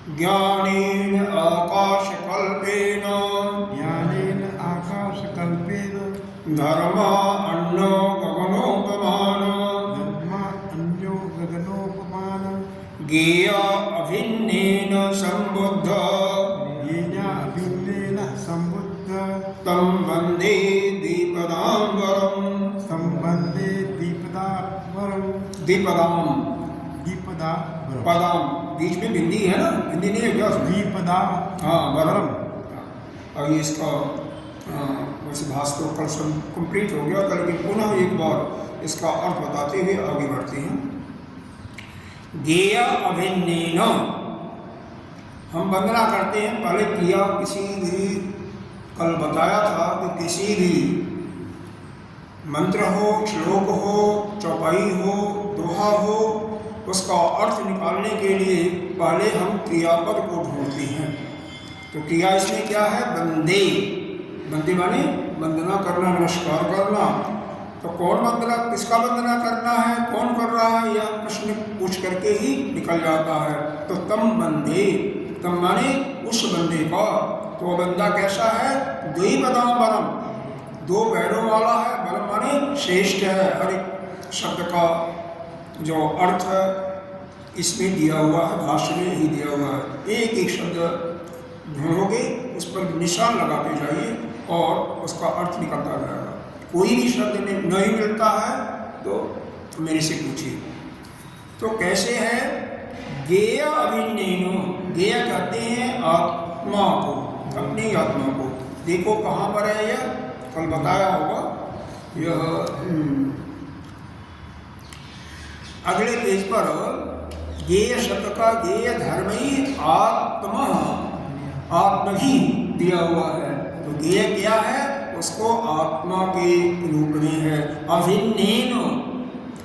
ज्ञानेन आकाशकल्पेन धर्मा अन्यो गगनोपमान ज्ञेया अभिन्नेन संबुद्ध तं वन्दे दीपदाम्बरम्। दीपदाम पदाम बीच में बिंदी है ना, बिंदी नहीं है क्या? दीपदा हाँ वरम। अब ये इसका वैसे भाष तो कल सब कंप्लीट हो गया था, लेकिन पुनः एक बार इसका अर्थ बताते हुए आगे बढ़ते हैं। ज्ञेय अभिन्नेन हम वंदना करते हैं। पहले क्रिया किसी भी, कल बताया था कि किसी भी मंत्र हो, श्लोक हो, चौपाई हो, दोहा हो, उसका अर्थ निकालने के लिए पहले हम क्रियापद को ढूंढते हैं। तो क्रिया इसमें क्या है? वंदे। वंदे माने वंदना करना, नमस्कार करना। तो कौन वंदना, किसका वंदना करना है, कौन कर रहा है, यह प्रश्न पूछ करके ही निकल जाता है। तो तम वंदे, तम माने उस बंदे का। तो बंदा कैसा है? द्विपदाम्बरम, दो पैरों वाला है। बल माने श्रेष्ठ है। हर एक शब्द का जो अर्थ इसमें दिया हुआ है, भाष्य में ही दिया हुआ है। एक एक शब्द ढूंढोगे, उस पर निशान लगाते जाइए और उसका अर्थ निकलता जाएगा। कोई भी शब्द नहीं मिलता है तो मेरे से पूछिए। तो कैसे है? ज्ञेय अभिन्नेनो, ज्ञेय कहते हैं आत्मा को, अपनी आत्मा को। देखो कहाँ पर है यह, कल बताया होगा। यह अगले पेज पर ज्ञेय शब्द का ज्ञेय धर्म ही आत्मा, आत्म ही दिया हुआ है। तो ज्ञेय क्या है? उसको आत्मा के रूप में है। अभिन्नेन,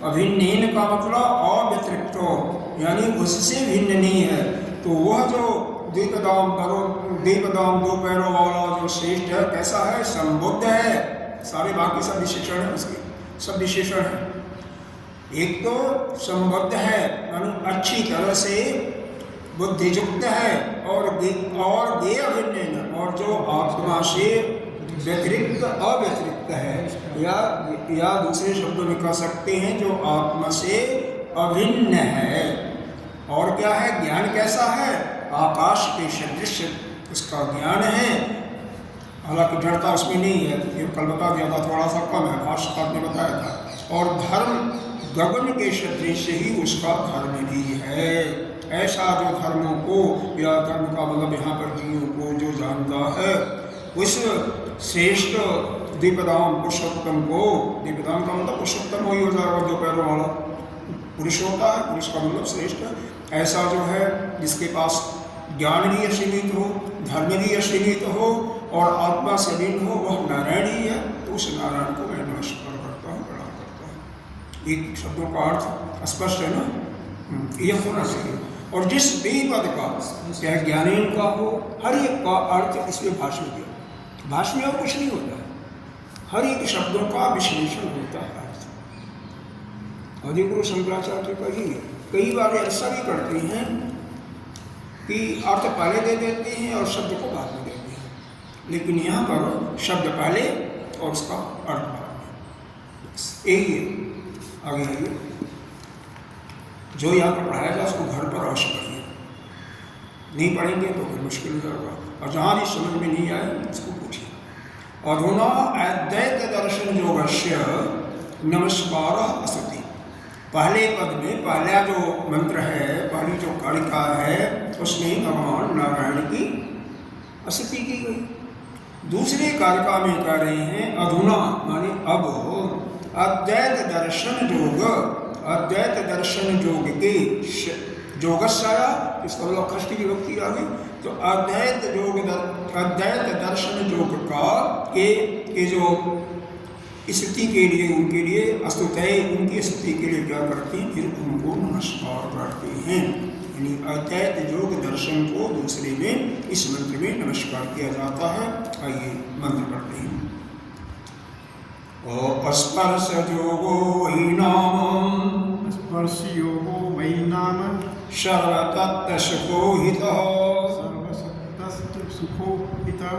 अभिन्नेन का मतलब अव्यतिरिक्त, यानी उससे भिन्न नहीं है। तो वह जो दीपदाम दो पैरों वाला जो श्रेष्ठ है, कैसा है? संबुद्ध है। सारे बाकी सब विशेषण है, उसके सब विशेषण है। एक तो संबद्ध है, मानो अच्छी तरह से बुद्धियुक्त है, और ज्ञेय अभिन्न, और जो आत्मा से व्यतिरिक्त अव्यतिरिक्त है, या दूसरे शब्दों में कह सकते हैं जो आत्मा से अभिन्न है। और क्या है? ज्ञान कैसा है? आकाश के सदृश उसका ज्ञान है। हालांकि जड़ता उसमें नहीं है, ये कल बता दिया था, थोड़ा सा कम है, भाष्यकार ने बताया था। और धर्म गगन के सदृश ही उसका धर्म भी है। ऐसा जो धर्मों को, या धर्म का मतलब यहाँ पर जीवों को जो जानता है, उस श्रेष्ठ दीपदाम पुरुषोत्तम को, दीपदाम का मतलब पुरुषोत्तम वही हो जाएगा, दो पैरों वाला पुरुष होता है, पुरुष का मतलब श्रेष्ठ। ऐसा जो है जिसके पास ज्ञान भी असीमित हो, धर्म भी असीमित हो, और आत्मा से भिन्न हो, वह नारायण ही है। तो उस नारायण को मैं नमस्कार करता हूँ, प्रणाम करता हूँ। एक शब्दों का अर्थ स्पष्ट है ना, यह होना चाहिए। और जिस भी पद का, चाहे ज्ञानेन का हो, हर एक का अर्थ इसमें भाष्य दिया। भाष्य में और कुछ नहीं होता है, हर एक शब्दों का विश्लेषण होता है अर्थ। आदिगुरु शंकराचार्य का ही कई बार ऐसा भी करते हैं कि अर्थ पहले दे देते हैं और शब्द को बाद में देते हैं, लेकिन यहाँ पर शब्द पहले और उसका अर्थ बाद में। यही है। आगे आइए, जो यहाँ पर पढ़ाया जाए उसको घर पर अवश्य पढ़िए। नहीं पढ़ेंगे तो फिर मुश्किल हो जाएगा, और जहाँ भी समझ में नहीं आए उसको पूछिए। अधुना अद्वैत दर्शन योगस्य नमस्कार असति। पहले पद में पहला जो मंत्र है, पहली जो कारिका है, उसमें भगवान नारायण की स्तुति की गई। दूसरे कारिका में कह रहे हैं अधुना माने अब अद्वैत दर्शन योग, अद्वैत दर्शन योग के योगस्या, इसका मतलब खष्टी की विभक्ति आ गई। तो अद्वैत दर्शन योग का के जो स्तुति के लिए, उनके लिए स्तुतय, उनकी स्तुति के लिए क्या करते हैं? फिर उनको नमस्कार करते हैं। यानी अद्वैत योग दर्शन को दूसरे में इस मंत्र में नमस्कार किया जाता है। आइए मंत्र पढ़ते हैं। स्पर्श योगो वै नाम, स्पर्श योगो वै नाम, सर्वतत्त्वसुखोहितः सर्वसत्तस्तुखोहितः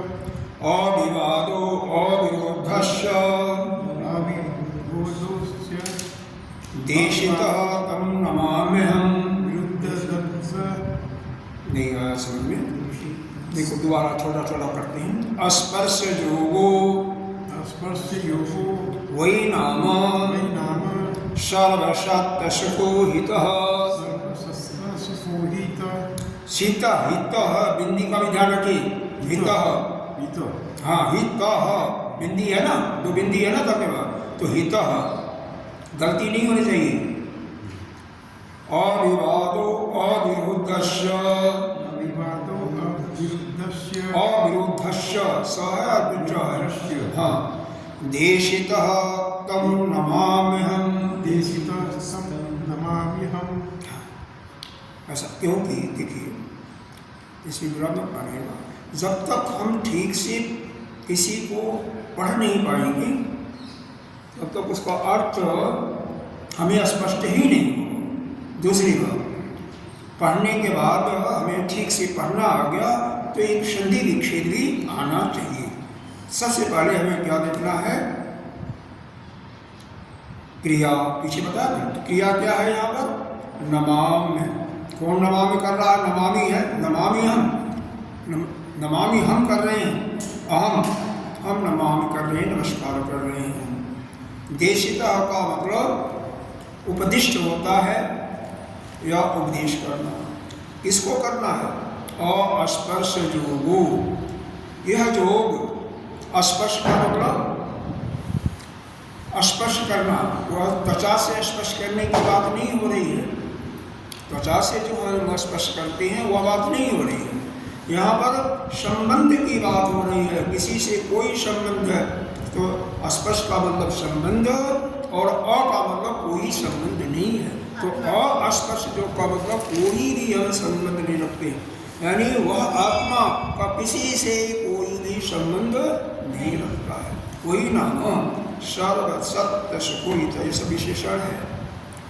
अविवादो अविरोधश्च अविरोधस्य देशितः तं नमाम्यहम्। विरुद्धस्य नहीं आया समझ में? देखो दोबारा छोटा छोटा करते हैं। स्पर्श योगो स्पर्श योगो वै नाम सर्वसत्त्वसुखोहितः सर्वसत्तसुखोहितः शीत हित बिंदी का भी ध्यान रखिए। हित हाँ हित बिंदी है ना, दो बिंदी है ना तब तो हित गलती नहीं होनी चाहिए। अविवादो अविरुद्धस्य अविरुद्धस्य सह हाँ देशितः तं नमाम्यहम्। देशितः तं नमाम्यहम्। ऐसा क्योंकि देखिए इसमें बुरा मत मानिएगा, जब तक हम ठीक से किसी को पढ़ नहीं पाएंगे तब तक उसका अर्थ हमें स्पष्ट ही नहीं होगा। दूसरी बात, पढ़ने के बाद हमें ठीक से पढ़ना आ गया तो एक संधि विच्छेद भी आना चाहिए। सबसे पहले हमें क्या देखना है? क्रिया। पीछे बता दें तो क्रिया क्या है यहाँ पर? नमाम्य। कौन नमामि कर रहा है? नमामि है, नमामि हम, नमामि हम कर रहे हैं। अहम हम नमामि कर रहे हैं, नमस्कार कर रहे हैं। देशिता का मतलब उपदिष्ट होता है या उपदेश करना। किसको करना है? अस्पर्श योगो। यह योग स्पर्श का मतलब स्पर्श करना, वह त्वचा से स्पर्श करने की बात नहीं हो रही है। त्वचा से जो हम स्पर्श करते हैं वह बात नहीं हो रही है। यहाँ पर संबंध की बात हो रही है। किसी से कोई संबंध है तो स्पर्श का मतलब संबंध और अ का मतलब कोई संबंध नहीं है। तो अस्पर्श जो का मतलब कोई भी हम संबंध नहीं रखते, यानी वह आत्मा का किसी से कोई भी संबंध नहीं रखता है। वही नाम सर्वसत्तसुखोहितः। ये सब विशेषण है।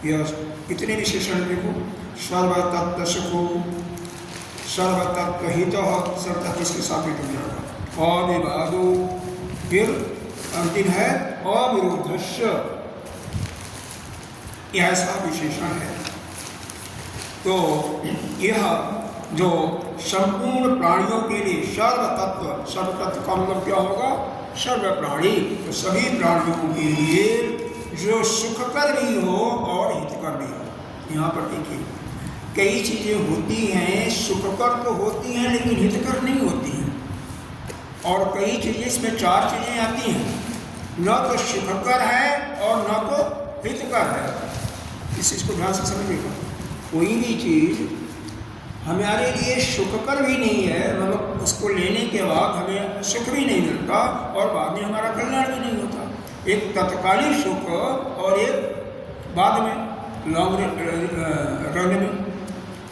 यह कितने विशेषण देखो? सर्वतत्त्वसुखो, सर्वतत्त्वहितः, सर्वतः किसके साथ जुड़ जाएगा? अविवादो, फिर अंतिम है अविरोधस्य। यह ऐसा विशेषण है। तो यह जो संपूर्ण प्राणियों के लिए सर्वतत्व, सर्वतत्व का मतलब क्या होगा? सर्व प्राणी। तो सभी प्राणियों के लिए जो सुखकर भी हो और हितकर भी हो। यहाँ पर देखिए कई चीज़ें होती हैं, सुखकर तो होती हैं लेकिन हितकर नहीं होती हैं। और कई चीज़ें, इसमें चार चीज़ें आती हैं, न तो सुखकर है और न तो हितकर है। इस चीज़ को ध्यान से समझिएगा। कोई भी चीज़ हमारे लिए सुखकर भी नहीं है, मतलब उसको लेने के बाद हमें सुख भी नहीं मिलता और बाद में हमारा कल्याण भी नहीं होता। एक तत्कालीन सुख और एक बाद में लॉन्ग रन में।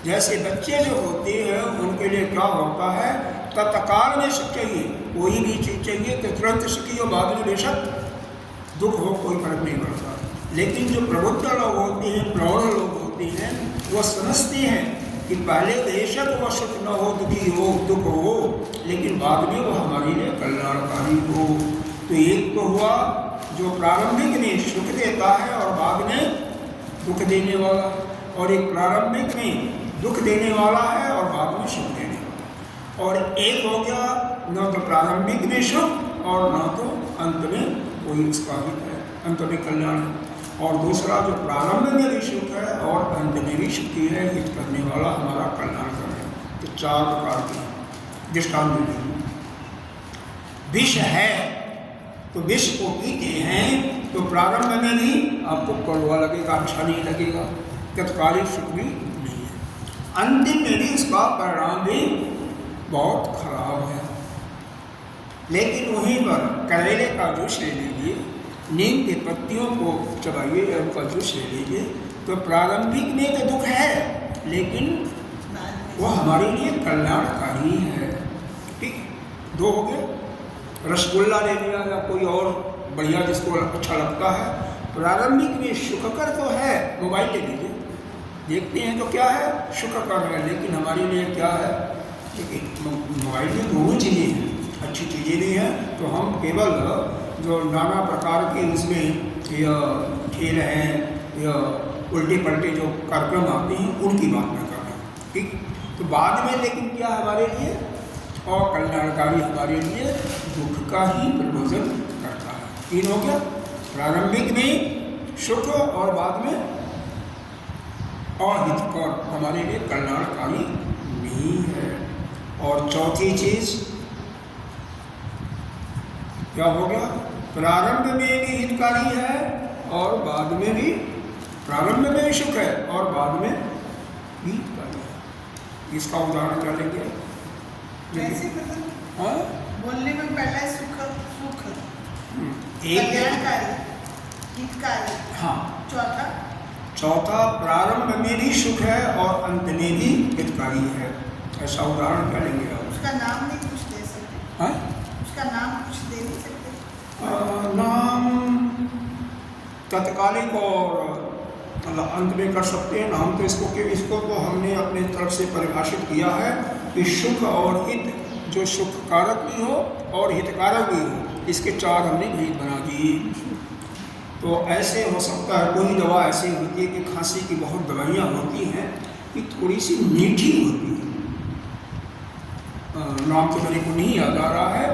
जैसे बच्चे जो होते हैं उनके लिए क्या होता है? तत्काल में सुख चाहिए, कोई भी चीज़ चाहिए तो तुरंत सुखी हो, बाद में बेशक दुख हो, कोई फर्क नहीं पड़ता। लेकिन जो प्रबुद्ध लोग होते हैं, प्रौढ़ लोग होते हैं, वो समझते हैं कि पहले बेशक वह सुख न हो, दुखी हो, दुख हो, लेकिन बाद में वो हमारे लिए कल्याणकारी हो। तो एक तो हुआ जो प्रारंभिक में सुख देता है और बाद में दुख देने वाला, और एक प्रारंभिक में दुख देने वाला है और बाद में सुख देने वाला। और एक हो गया न तो प्रारंभिक में सुख और न तो अंत में कोई उसका हित है, अंत में कल्याण है। और दूसरा जो प्रारंभ में भी सुख है और अंत में भी सुखी है, हित करने वाला, हमारा कल्याण कर है। तो चार प्रकार के दृष्टांत दीजिए। विष है तो विष को पीते हैं तो प्रारंभ में भी आपको कड़वा लगेगा, अच्छा नहीं लगेगा, तत्कालिक सुख भी नहीं है, अंतिम में भी उसका परिणाम भी बहुत खराब है। लेकिन वहीं पर करेले का जूस ले लीजिए, नीम के पत्तियों को चबाइए या उनका जूस ले लीजिए, तो प्रारंभिक में तो दुख है लेकिन वो हमारे लिए कल्याणकारी है। ठीक, दो हो गए। रसगुल्ला ले लिया या कोई और बढ़िया जिसको अच्छा लगता है, प्रारंभिक में सुखकर तो है। मोबाइल ले लीजिए, देखते हैं तो क्या है, सुख कर रहे हैं, लेकिन हमारे लिए क्या है, मोबाइल में दोनों चीज़ें हैं, अच्छी चीज़ें भी हैं, तो हम केवल जो नाना प्रकार के उसमें या खेल हैं या उल्टे पलटे जो कार्यक्रम आते हैं उनकी बात मैं कर रहा हूँ, ठीक। तो बाद में लेकिन क्या हमारे लिए और कल्याणकारी हमारे लिए दुख का ही प्रबोधन करता है। तीन हो गया, प्रारंभिक में सुख और बाद में अहितकर, हमारे लिए कल्याणकारी नहीं है। और चौथी चीज क्या हो गया, प्रारंभ में भी हितकारी है और बाद में भी, प्रारंभ में भी सुख है और बाद में भी हितकारी है। इसका उदाहरण क्या लेंगे, हाँ बोलने में पहला सुख सुख, एक कल्याणकारी, हितकारी, हाँ, चौथा प्रारंभ में भी सुख है और अंत में भी हितकारी है। ऐसा उदाहरण क्या लेंगे आप? उसका नाम नहीं कुछ दे सकते? हाँ, उसका नाम कुछ दे नहीं सकते? नाम तत्कालिक और मतलब अंत में कर सकते हैं नाम, तो इसको तो हमने अपने तरफ से परिभाषित किया है कि सुख और हित, जो सुख कारक भी हो और हितकारक भी हो, इसके चार हमने भेद बना दिए। तो ऐसे हो सकता है कोई दवा ऐसी होती है कि खांसी की बहुत दवाइयाँ होती हैं कि थोड़ी सी मीठी होती है, नाम तो मेरे को नहीं याद आ रहा है।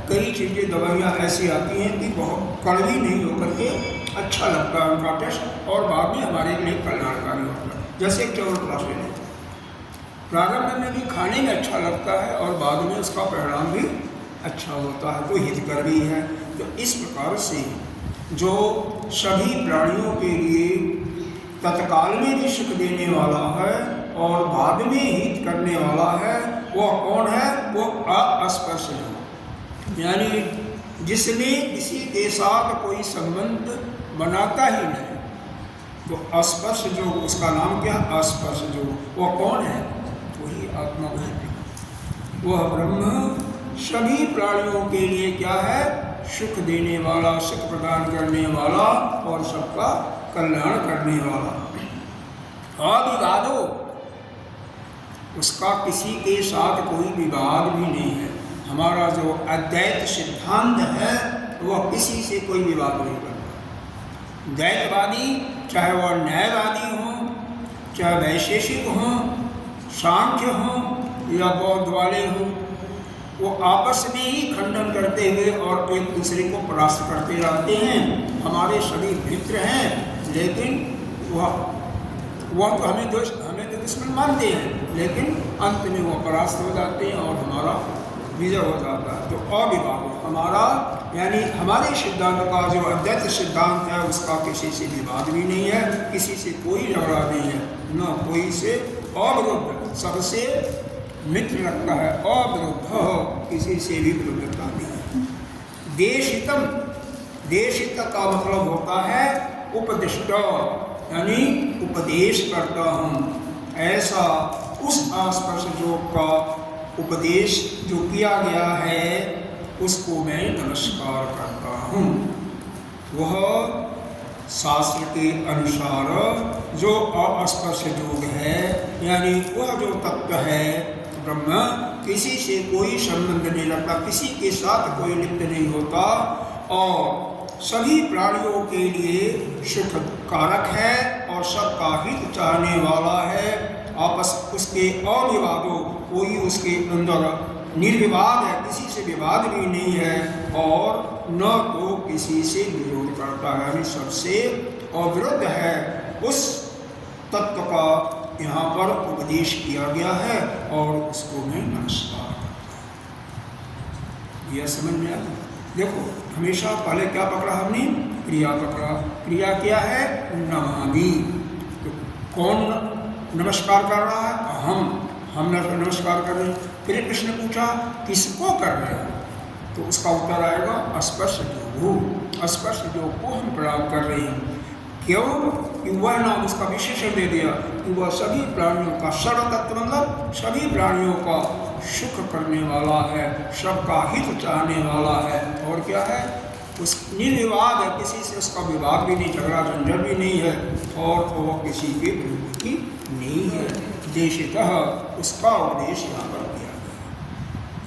कई चीज़ें दवाइयाँ ऐसी आती हैं कि बहुत कड़वी नहीं होकर के अच्छा लगता है उनका टेस्ट और बाद में हमारे लिए कल्याणकारी होता है। जैसे च्यवनप्राश ले लें, प्रारंभ में भी खाने में अच्छा लगता है और बाद में उसका परिणाम भी अच्छा होता है, तो हितकर भी है। तो इस प्रकार से जो सभी प्राणियों के लिए तत्काल में भी सुख देने वाला है और बाद में हित करने वाला है, वो कौन है, वो अस्पर्श है, यानी जिसमें किसी के साथ कोई संबंध बनाता ही नहीं। तो अस्पर्श जो, उसका नाम क्या है, अस्पर्श जो, वो कौन है, वही आत्मा, वह ब्रह्म सभी प्राणियों के लिए क्या है, सुख देने वाला, सुख प्रदान करने वाला और सबका कल्याण करने वाला। अविवादो, उसका किसी के साथ कोई विवाद भी नहीं है। हमारा जो अद्वैत सिद्धांत है वह किसी से कोई विवाद नहीं करता। द्वैतवादी चाहे वह न्यायवादी हो, चाहे वैशेषिक हो, सांख्य हो या बौद्ध वाले हो, वो आपस में ही खंडन करते हुए और एक दूसरे को परास्त करते रहते हैं। हमारे सभी मित्र हैं, लेकिन वह तो हमें तो दुश्मन मानते हैं, लेकिन अंत में वो परास्त हो जाते हैं और हमारा विजय हो जाता है। तो अविवाद हमारा, यानी हमारे सिद्धांत का जो अद्वैत सिद्धांत है उसका किसी से विवाद भी नहीं है, किसी से कोई झगड़ा नहीं है, न कोई से अविरुद्ध, सबसे मित्र रखता है, अविरुद्ध, किसी से भी विरुद्धता नहीं है। देशितम, देशित का मतलब होता है उपदिष्ट, यानी उपदेश करता हूँ, ऐसा उस आस्पर्श योग का उपदेश जो किया गया है उसको मैं नमस्कार करता हूँ। वह शास्त्र के अनुसार जो अस्पर्श योग है, यानी वह जो तत्व है ब्रह्म, किसी से कोई संबंध नहीं रखता, किसी के साथ कोई लिप्त नहीं होता और सभी प्राणियों के लिए सुख कारक है और सबका हित चाहने वाला है। आपस उसके अविवादो, कोई उसके अंदर निर्विवाद है, किसी से विवाद भी नहीं है और न तो किसी से विरोध करता है, यानी सबसे अविरुद्ध है। उस तत्व का यहाँ पर उपदेश किया गया है और उसको मैं नमस्कार करता हूँ। यह समझ में आया? देखो, हमेशा पहले क्या पकड़ा हमने, क्रिया पकड़ा। क्रिया क्या है, नमामि। तो कौन नमस्कार कर रहा है, हम नमस्कार कर रहे हैं। फिर कृष्ण पूछा किसको कर रहे हैं, तो उसका उत्तर आएगा स्पर्श योग, स्पर्श योग को हम प्रणाम कर रहे हैं। क्यों कि वह नाम उसका विशेषण दे दिया कि वह सभी प्राणियों का सर्वतत्व, मतलब सभी प्राणियों का सुख करने वाला है, सबका हित चाहने वाला है। और क्या है, उस निर्विवाद है, किसी से उसका विवाद भी नहीं, झगड़ा झंझट भी नहीं है, और वो किसी के विरुद्ध की नहीं है। देशतः उसका उपदेश यहाँ पर किया गया।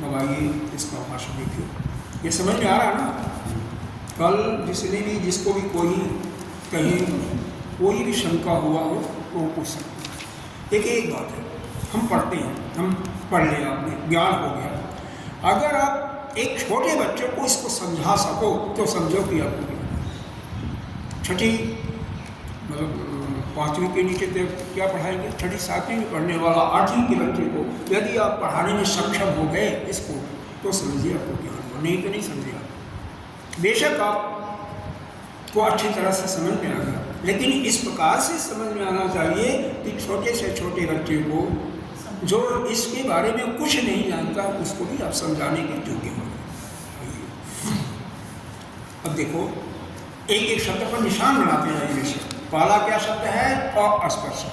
अब आइए इसका भाषण देखिए, ये समझ में आ रहा है ना। कल जिसने भी, जिसको भी कोई कहीं कोई भी शंका हुआ हो तो वो पूछ सकते हैं। देखिए एक बात है, हम पढ़ते हैं, हम पढ़ लिया, आपने ज्ञान हो गया। अगर आप एक छोटे बच्चे को इसको समझा सको तो समझो कि आपको छठी मतलब 5वीं के नीचे क्या पढ़ाएंगे, 6ठी 7वीं में पढ़ने वाला 8वीं के बच्चे को यदि आप पढ़ाने में सक्षम हो गए इसको, तो समझिए आपको ज्ञान हो, नहीं तो नहीं समझिए आप। बेशक आपको अच्छी तरह से समझ में आ गया, लेकिन इस प्रकार से समझ में आना चाहिए कि छोटे से छोटे बच्चे को जो इसके बारे में कुछ नहीं जानता उसको भी आप समझाने के योग्य हो। अब देखो एक एक शब्द पर निशान बनाते हैं। जैसे पहला क्या शब्द है, अस्पर्श,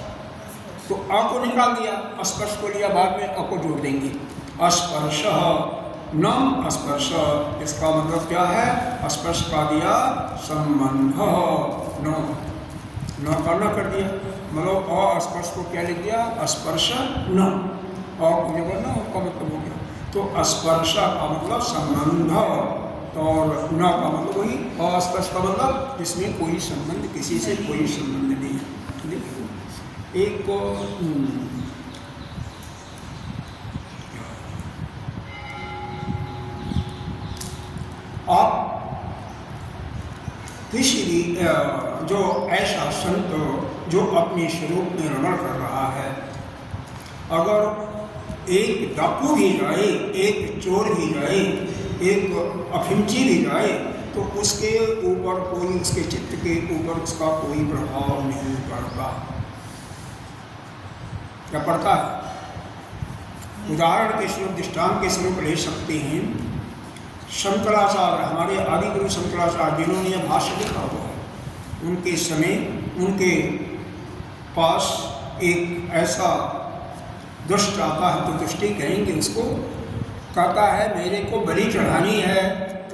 तो अ को निकाल दिया, स्पर्श को लिया, बाद में अ को जोड़ देंगे। अस्पर्श नम स्पर्श, इसका मतलब क्या है, स्पर्श का दिया संबंध, न का न कर दिया, मतलब अस्पर्श को क्या लिख दिया, स्पर्श न, और न का मतलब हो गया। तो स्पर्श का मतलब संबंध, और न का मतलब वही, अस्पर्श का मतलब जिसमें कोई संबंध, किसी से कोई संबंध नहीं है। देखिए एक को आप किसी भी जो ऐसा संत जो अपने स्वरूप में रमण कर रहा है, अगर एक डाकू भी जाए, एक चोर भी जाए, एक अफिमची भी जाए, तो उसके ऊपर कोई, उसके चित्त के ऊपर उसका कोई प्रभाव नहीं पड़ता। क्या पड़ता है? उदाहरण के स्वरूप, दृष्टांत के स्वरूप ले सकते हैं। शंकराचार्य, हमारे आदि गुरु शंकराचार्य जिन्होंने यह भाष्य लिखा हुआ है, उनके समय उनके पास एक ऐसा दुष्ट आता है, तो दुष्टि कहेंगे उसको, कहता है मेरे को बलि चढ़ानी है,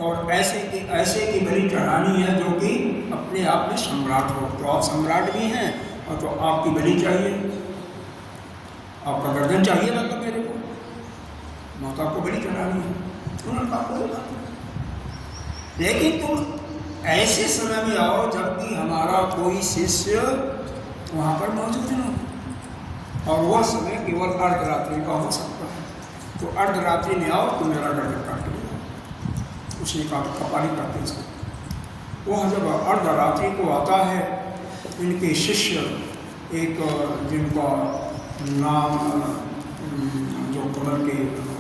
और ऐसे की बलि चढ़ानी है जो कि अपने आप में सम्राट हो। तो आप सम्राट भी हैं, और तो आपकी बलि चाहिए, आपका गर्दन चाहिए, मतलब मेरे को, माता को बलि चढ़ानी है। उन्होंने कहा कोई बात नहीं, लेकिन तुम ऐसे समय में आओ जबकि हमारा कोई शिष्य वहाँ पर मौजूद न हो, और वह समय केवल अर्धरात्रि का हो सकता है। तो अर्धरात्रि में आओ तो मेरा गर्दन काट लिया। उसने कहा कपाली करते उसको। वह जब अर्धरात्रि को आता है, इनके शिष्य एक जिनका नाम जो कमल के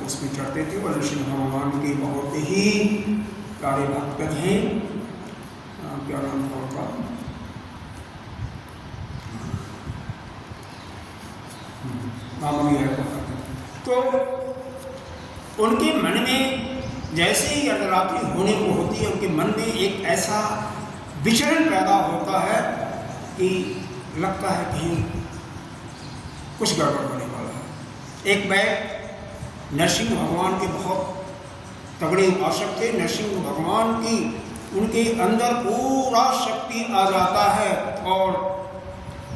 उसमें चढ़ते थे, वो नरसिंह भगवान के बहुत ही प्यारे भक्त हैं। क्या नाम था उनका, नाम भी है। तो उनके मन में जैसे ही अर्धरात्रि होने को होती है, उनके मन में एक ऐसा विचरण पैदा होता है कि लगता है कहीं कुछ गड़बड़ होने वाला है। एक बैग नरसिंह भगवान के बहुत तगड़े उपासक थे। नरसिंह भगवान की उनके अंदर पूरा शक्ति आ जाता है, और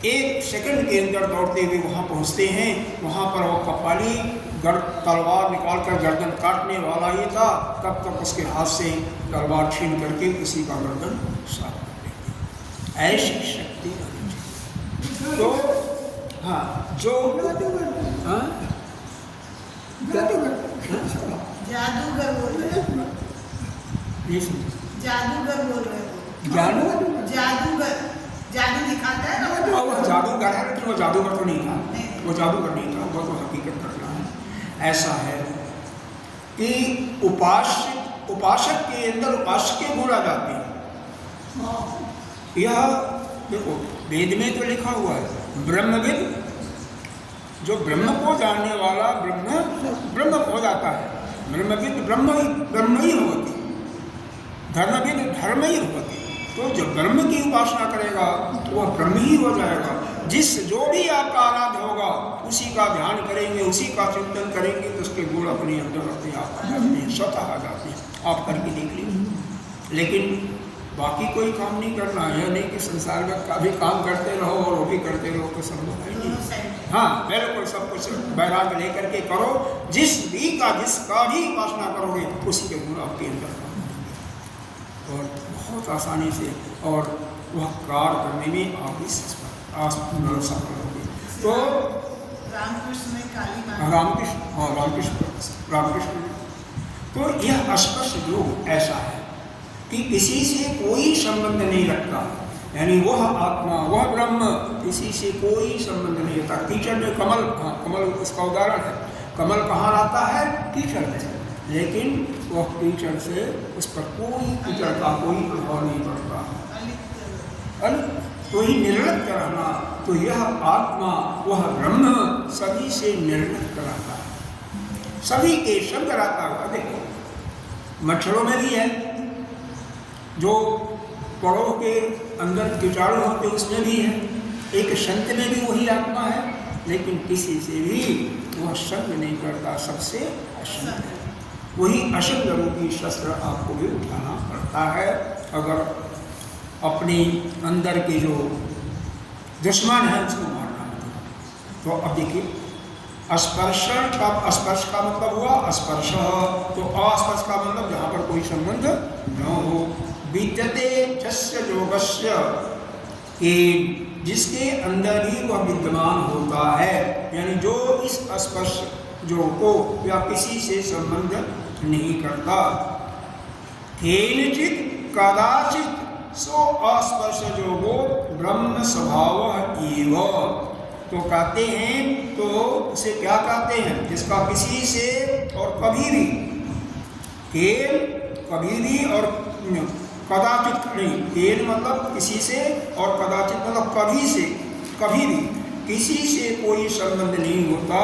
1 सेकंड के अंदर दौड़ते हुए वहाँ पहुँचते हैं। वहाँ पर वो कपाली तलवार निकाल कर गर्दन काटने वाला ही था, तब तक उसके हाथ से तलवार छीन करके उसी का गर्दन साफ कर देते। ऐसी शक्ति। तो हाँ, जो हाँ जादूगर बोल रहे हैं, जादूगर बोल रहे हो, जादूगर जादू दिखाता है ना, वो जादूगर है, लेकिन वो जादूगर तो नहीं था, वो जादूगर नहीं था, वो तो हकीकत करना है। ऐसा है कि उपासक के अंदर उपासक के गुण आ जाते हैं। यह देखो वेद में तो लिखा हुआ है, ब्रह्मविद, जो ब्रह्म को जानने वाला ब्रह्म हो जाता है। ब्रह्मविद ब्रह्म ही होती, धर्मविद धर्म ही होती। तो जो ब्रह्म की उपासना करेगा तो वह ब्रह्म ही हो जाएगा। जो भी आपका आराध्य होगा उसी का ध्यान करेंगे, उसी का चिंतन करेंगे, तो उसके गुण अपने अंदर अपने आप आ जाते हैं, स्वतः आ जाते हैं। आप करके देख लीजिए, लेकिन बाकी कोई काम नहीं करना, यह नहीं कि संसार का भी काम करते रहो और वो भी करते रहो, तो संभव है दोनों नहीं। साइड हाँ, बिल्कुल सब कुछ वैराग्य लेकर के करो, जिसका भी उपासना करोगे उसी के गुण आपके अंदर और बहुत आसानी से, और वह कार्य करने में आप भी सफल होगे। तो रामकृष्ण में काली माँ, रामकृष्ण तो यह स्पष्ट योग ऐसा है कि किसी से कोई संबंध नहीं रखता, यानी वह आत्मा, वह ब्रह्म किसी से कोई संबंध नहीं रखता। कीचड़ में कमल, हाँ कमल उसका उदाहरण है, कमल कहाँ रहता है? कीचड़ में, लेकिन वह कीचड़ से उस पर कोई कीचड़ का कोई प्रभाव नहीं पड़ता। तो ही निर्लिप्त रहना, तो यह आत्मा वह ब्रह्म सभी से निर्लिप्त रहता है, सभी के संग रहता हुआ। देखो मच्छरों में भी है, जो पड़ों के अंदर कीटाणु होते उसमें भी है, एक संत में भी वही आत्मा है, लेकिन किसी से भी वह संग नहीं करता, सबसे असंग है। वही असंग रूपी शस्त्र आपको भी उठाना पड़ता है अगर अपने अंदर के जो दुश्मन है उसको मारना है। तो अब देखिए स्पर्श का मतलब हुआ स्पर्श, तो अस्पर्श का मतलब जहाँ पर कोई संबंध न हो। विद्यते जस्य योगस्य, कि जिसके अंदर ही वह विद्यमान होता है, यानी जो इस स्पर्श जो को या किसी से संबंध नहीं करता। केनचित कदाचित सो अस्पर्श योगो ब्रह्म स्वभाव एव, तो कहते हैं, तो उसे क्या कहते हैं? जिसका किसी से और कभी भी, केल कभी भी और कदाचित नहीं, केल मतलब किसी से और कदाचित मतलब कभी से, कभी भी किसी से कोई संबंध नहीं होता,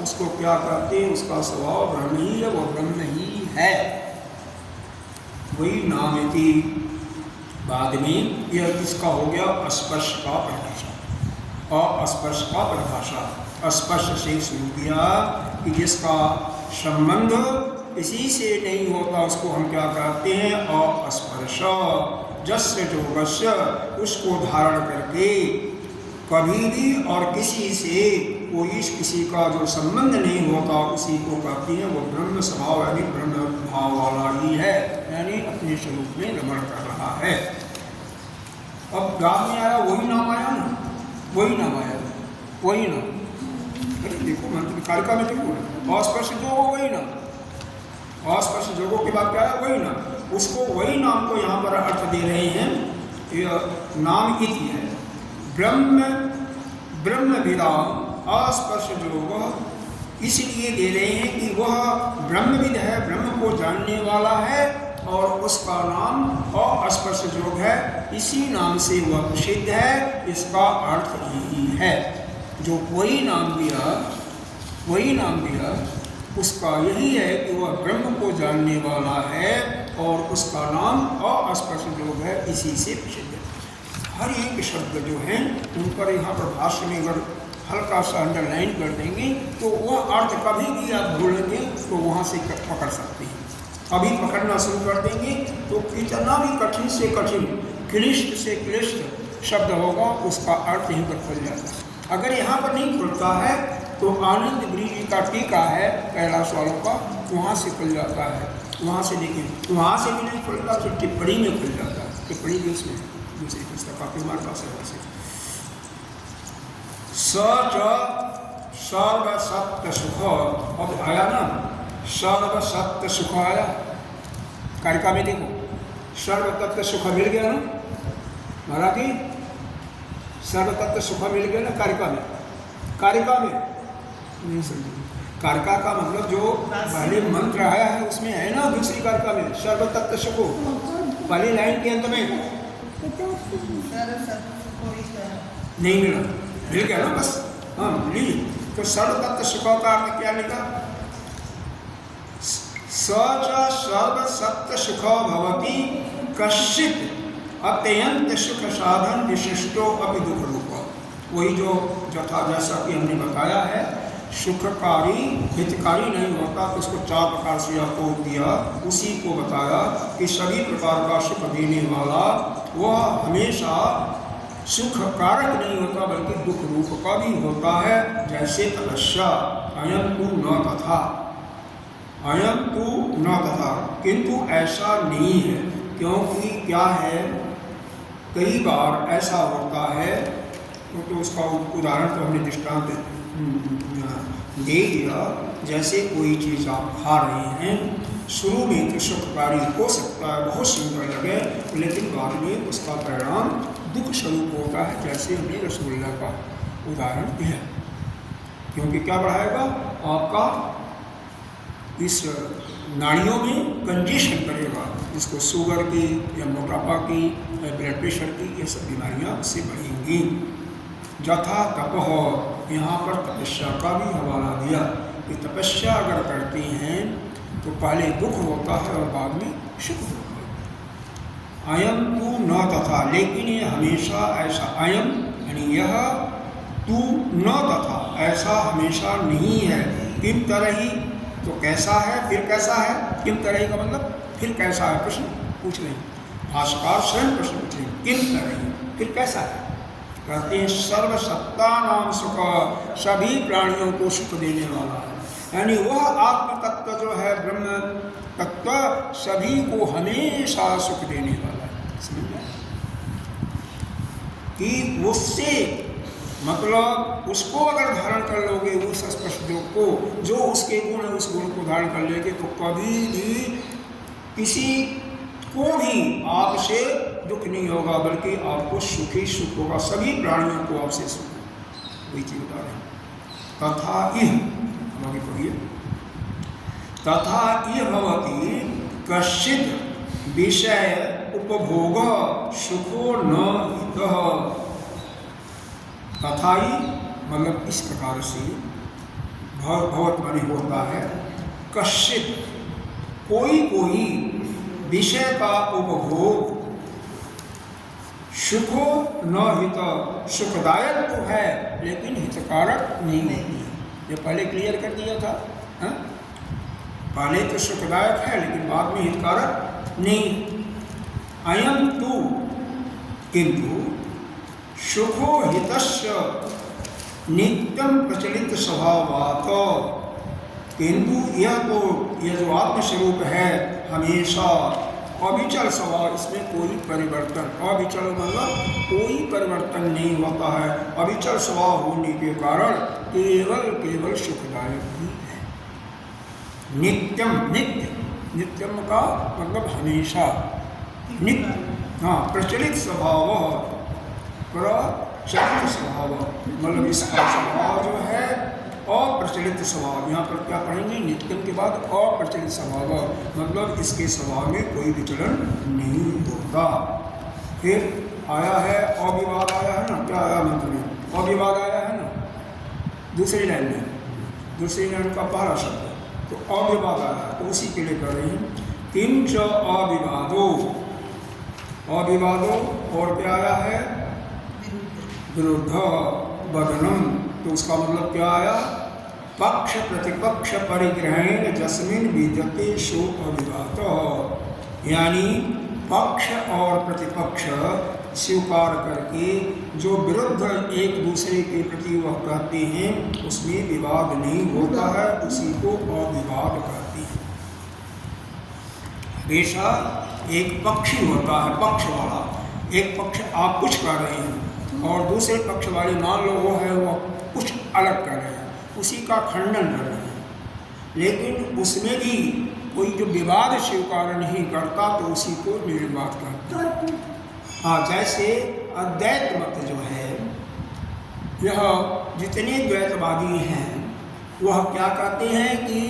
उसको क्या कहते हैं? उसका स्वभाव ब्रह्म ही है, वो ब्रह्म ही है। वही नाम थी। बाद में यह किसका हो गया? स्पर्श का परिभाषा। और स्पर्श का परिभाषा स्पर्श से शुरू किया कि जिसका संबंध किसी से नहीं होता उसको हम क्या कहते हैं? अस्पर्श। जस्य जोगस्य, उसको धारण करके कभी भी और किसी से कोई किसी का जो संबंध नहीं होता उसी को कहते हैं वो ब्रह्म स्वभाव, यानी ब्रह्म भाव वाला ही है, यानी अपने स्वरूप में रमण कर रहा है। अब गाँव में आया वही नाम आया ना, वही नाम आया, वही नाम। अरे देखो मंत्र कारिका में देखो अस्पर्श जोगो वही नाम, अस्पर्श जोगों की बात क्या है? वही नाम। उसको वही नाम को यहाँ पर अर्थ दे रहे हैं, यह नाम इति है ब्रह्म विदाम अस्पर्श योग, इसलिए दे रहे हैं कि वह ब्रह्मविद है, ब्रह्म को जानने वाला है, और उसका नाम अस्पर्श योग है, इसी नाम से वह प्रसिद्ध है। इसका अर्थ यही है, जो वही नाम दिया उसका यही है कि वह ब्रह्म को जानने वाला है, और उसका नाम अस्पर्श योग है, इसी से प्रसिद्ध है। हर एक शब्द जो हैं उन पर यहाँ पर भाष्य में अगर हल्का सा अंडरलाइन कर देंगे तो वह अर्थ कभी भी आप भूलेंगे तो वहाँ से पकड़ सकते हैं। अभी पकड़ना शुरू कर देंगे तो कितना भी कठिन से कठिन, क्लिष्ट से क्लिष्ट शब्द होगा उसका अर्थ यहीं पर खुल जाता है। अगर यहाँ पर नहीं खुलता है तो आनंद गिरी का टीका है कैलाश वालों का, वहाँ से खुल जाता है। वहाँ से देखें, वहाँ से भी नहीं खुलता तो टिप्पणी में खुल जाता है। टिप्पणी भी उसमें दूसरी पुस्तक आपके हमारे पास है। सर्व सत्य सुख, अब आया ना सर्व सत्य सुख आया कारिका में, देखो सर्व तत्व सुख मिल गया ना महाराज जी, सर्व तत्व सुख मिल गया ना कारिका में नहीं समझे। कारिका का मतलब जो पहले मंत्र आया है उसमें है ना, दूसरी कारिका में सर्व तत्व सुखो, पहली लाइन के अंत में नहीं मिला, मिल गया ना बस, हाँ मिली। तो सर्व तत्व सुख का अर्थ क्या लिखा? सर्व सत्य सुख भवति कश्चित अत्यंत सुख साधन विशिष्टो अपि दुख रूप। वही जो जथा जैसा कि हमने बताया है सुखकारी हितकारी नहीं होता। तो उसको 4 प्रकार से आपको दिया, उसी को बताया कि सभी प्रकार का सुख देने वाला वह हमेशा सुख कारक नहीं होता बल्कि दुख रूप का भी होता है। जैसे तपस्या, अयम तु न तथा, अयम तु न तथा, किंतु ऐसा नहीं है। क्योंकि क्या है, कई बार ऐसा होता है, तो उसका उदाहरण तो हमने दृष्टांत दे दिया। जैसे कोई चीज़ आप खा रहे हैं, शुरू में तो सुखकारी हो सकता है, बहुत सुंदर लगे, लेकिन बाद में उसका परिणाम दुख स्वरूप होता है। जैसे हमने रसगुल्ला का उदाहरण दिया, क्योंकि क्या बढ़ाएगा आपका इस नाड़ियों में कंजेशन करेगा, जिसको शुगर की या मोटापा की या ब्लड प्रेशर की ये सब बीमारियाँ उससे बढ़ेंगी। यथा तपः, यहाँ पर तपस्या का भी हवाला दिया कि तपस्या अगर करते हैं तो पहले दुख होता है और बाद में सुख होता है। अयम तु न तथा, लेकिन ये हमेशा ऐसा, अयम यानी यह, तु न तथा, ऐसा हमेशा नहीं है। किम तरही, तो कैसा है, फिर कैसा है। किम तरही का मतलब फिर कैसा है, प्रश्न पूछ रहे हैं भाष्यकार, स्वयं प्रश्न पूछ रहे हैं, किम तरही, फिर कैसा है। कहते हैं सर्वसत्ता नाम सुख, सभी प्राणियों को सुख देने वाला है। यानी वह आत्म तत्व जो है, ब्रह्म तत्व, सभी को हमेशा सुख देने वाला है। समझ में कि उससे मतलब उसको अगर धारण कर लोगे, उस स्पर्श योग को, जो उसके गुण है उस गुण को धारण कर लेगे, तो कभी भी किसी को भी आपसे दुख नहीं होगा, बल्कि आपको सुख ही सुख होगा। सभी प्राणियों को आपसे सुख, वही चीज बता रहे हैं। तथा इह, आगे पढ़िए, तथा इह भवति कश्चित् विषय उपभोग सुखो न हितः। तथा ही मतलब इस प्रकार से भवत माने होता है, कश्चित् कोई कोई विषय का उपभोग सुखो न हित, सुखदायक तो है लेकिन हितकारक नहीं होती है। ये पहले क्लियर कर दिया था, हा? पहले तो सुखदायक है लेकिन बाद में हितकारक नहीं। अयम तु किंतु सुखो हितस्य नित्यम प्रचलित स्वभावात्, किंतु यह तो यह जो आत्मस्वरूप है हमेशा अविचल स्वभाव, इसमें कोई परिवर्तन, अविचल मतलब कोई परिवर्तन नहीं होता है। अविचल स्वभाव होने के कारण केवल केवल सुखदायक ही है। नित्यम, नित्य, नित्यम का मतलब हमेशा, नित्य, हाँ, प्रचलित स्वभाव, प्रचलित स्वभाव मतलब इसका स्वभाव जो है अप्रचलित स्वभाव। यहाँ पर क्या पढ़ेंगे, नित्यम के बाद अप्रचलित स्वभाव, मतलब इसके स्वभाव में कोई विचलन नहीं होता। फिर आया है अविवाद, आया है ना, क्या आया मंत्र में, अविवाद आया है ना, दूसरी लाइन में, दूसरी लाइन का पहला शब्द, तो अविवाद आया है, तो उसी के लिए कर रहे हैं। किम च अविवादो, अविवादो, और क्या आया है, विरुद्ध वदनम, तो उसका मतलब क्या आया, पक्ष प्रतिपक्ष परिग्रहेण जस्मिन विद्यते सो अविवाद, यानी पक्ष और प्रतिपक्ष स्वीकार करके जो विरुद्ध एक दूसरे के प्रति वह कहते हैं उसमें विवाद नहीं होता है, उसी को अविवाद कहते हैं। हमेशा एक पक्षी होता है, पक्ष वाला, एक पक्ष आप कुछ कर रहे हैं और दूसरे पक्ष वाले मान लो वो है वह कुछ अलग कर रहे हैं, उसी का खंडन कर रहे हैं, लेकिन उसमें भी कोई जो विवाद स्वीकार नहीं करता तो उसी को निर्वाद करता है। हाँ, जैसे अद्वैत मत जो है, यह जितने द्वैतवादी हैं वह क्या कहते हैं कि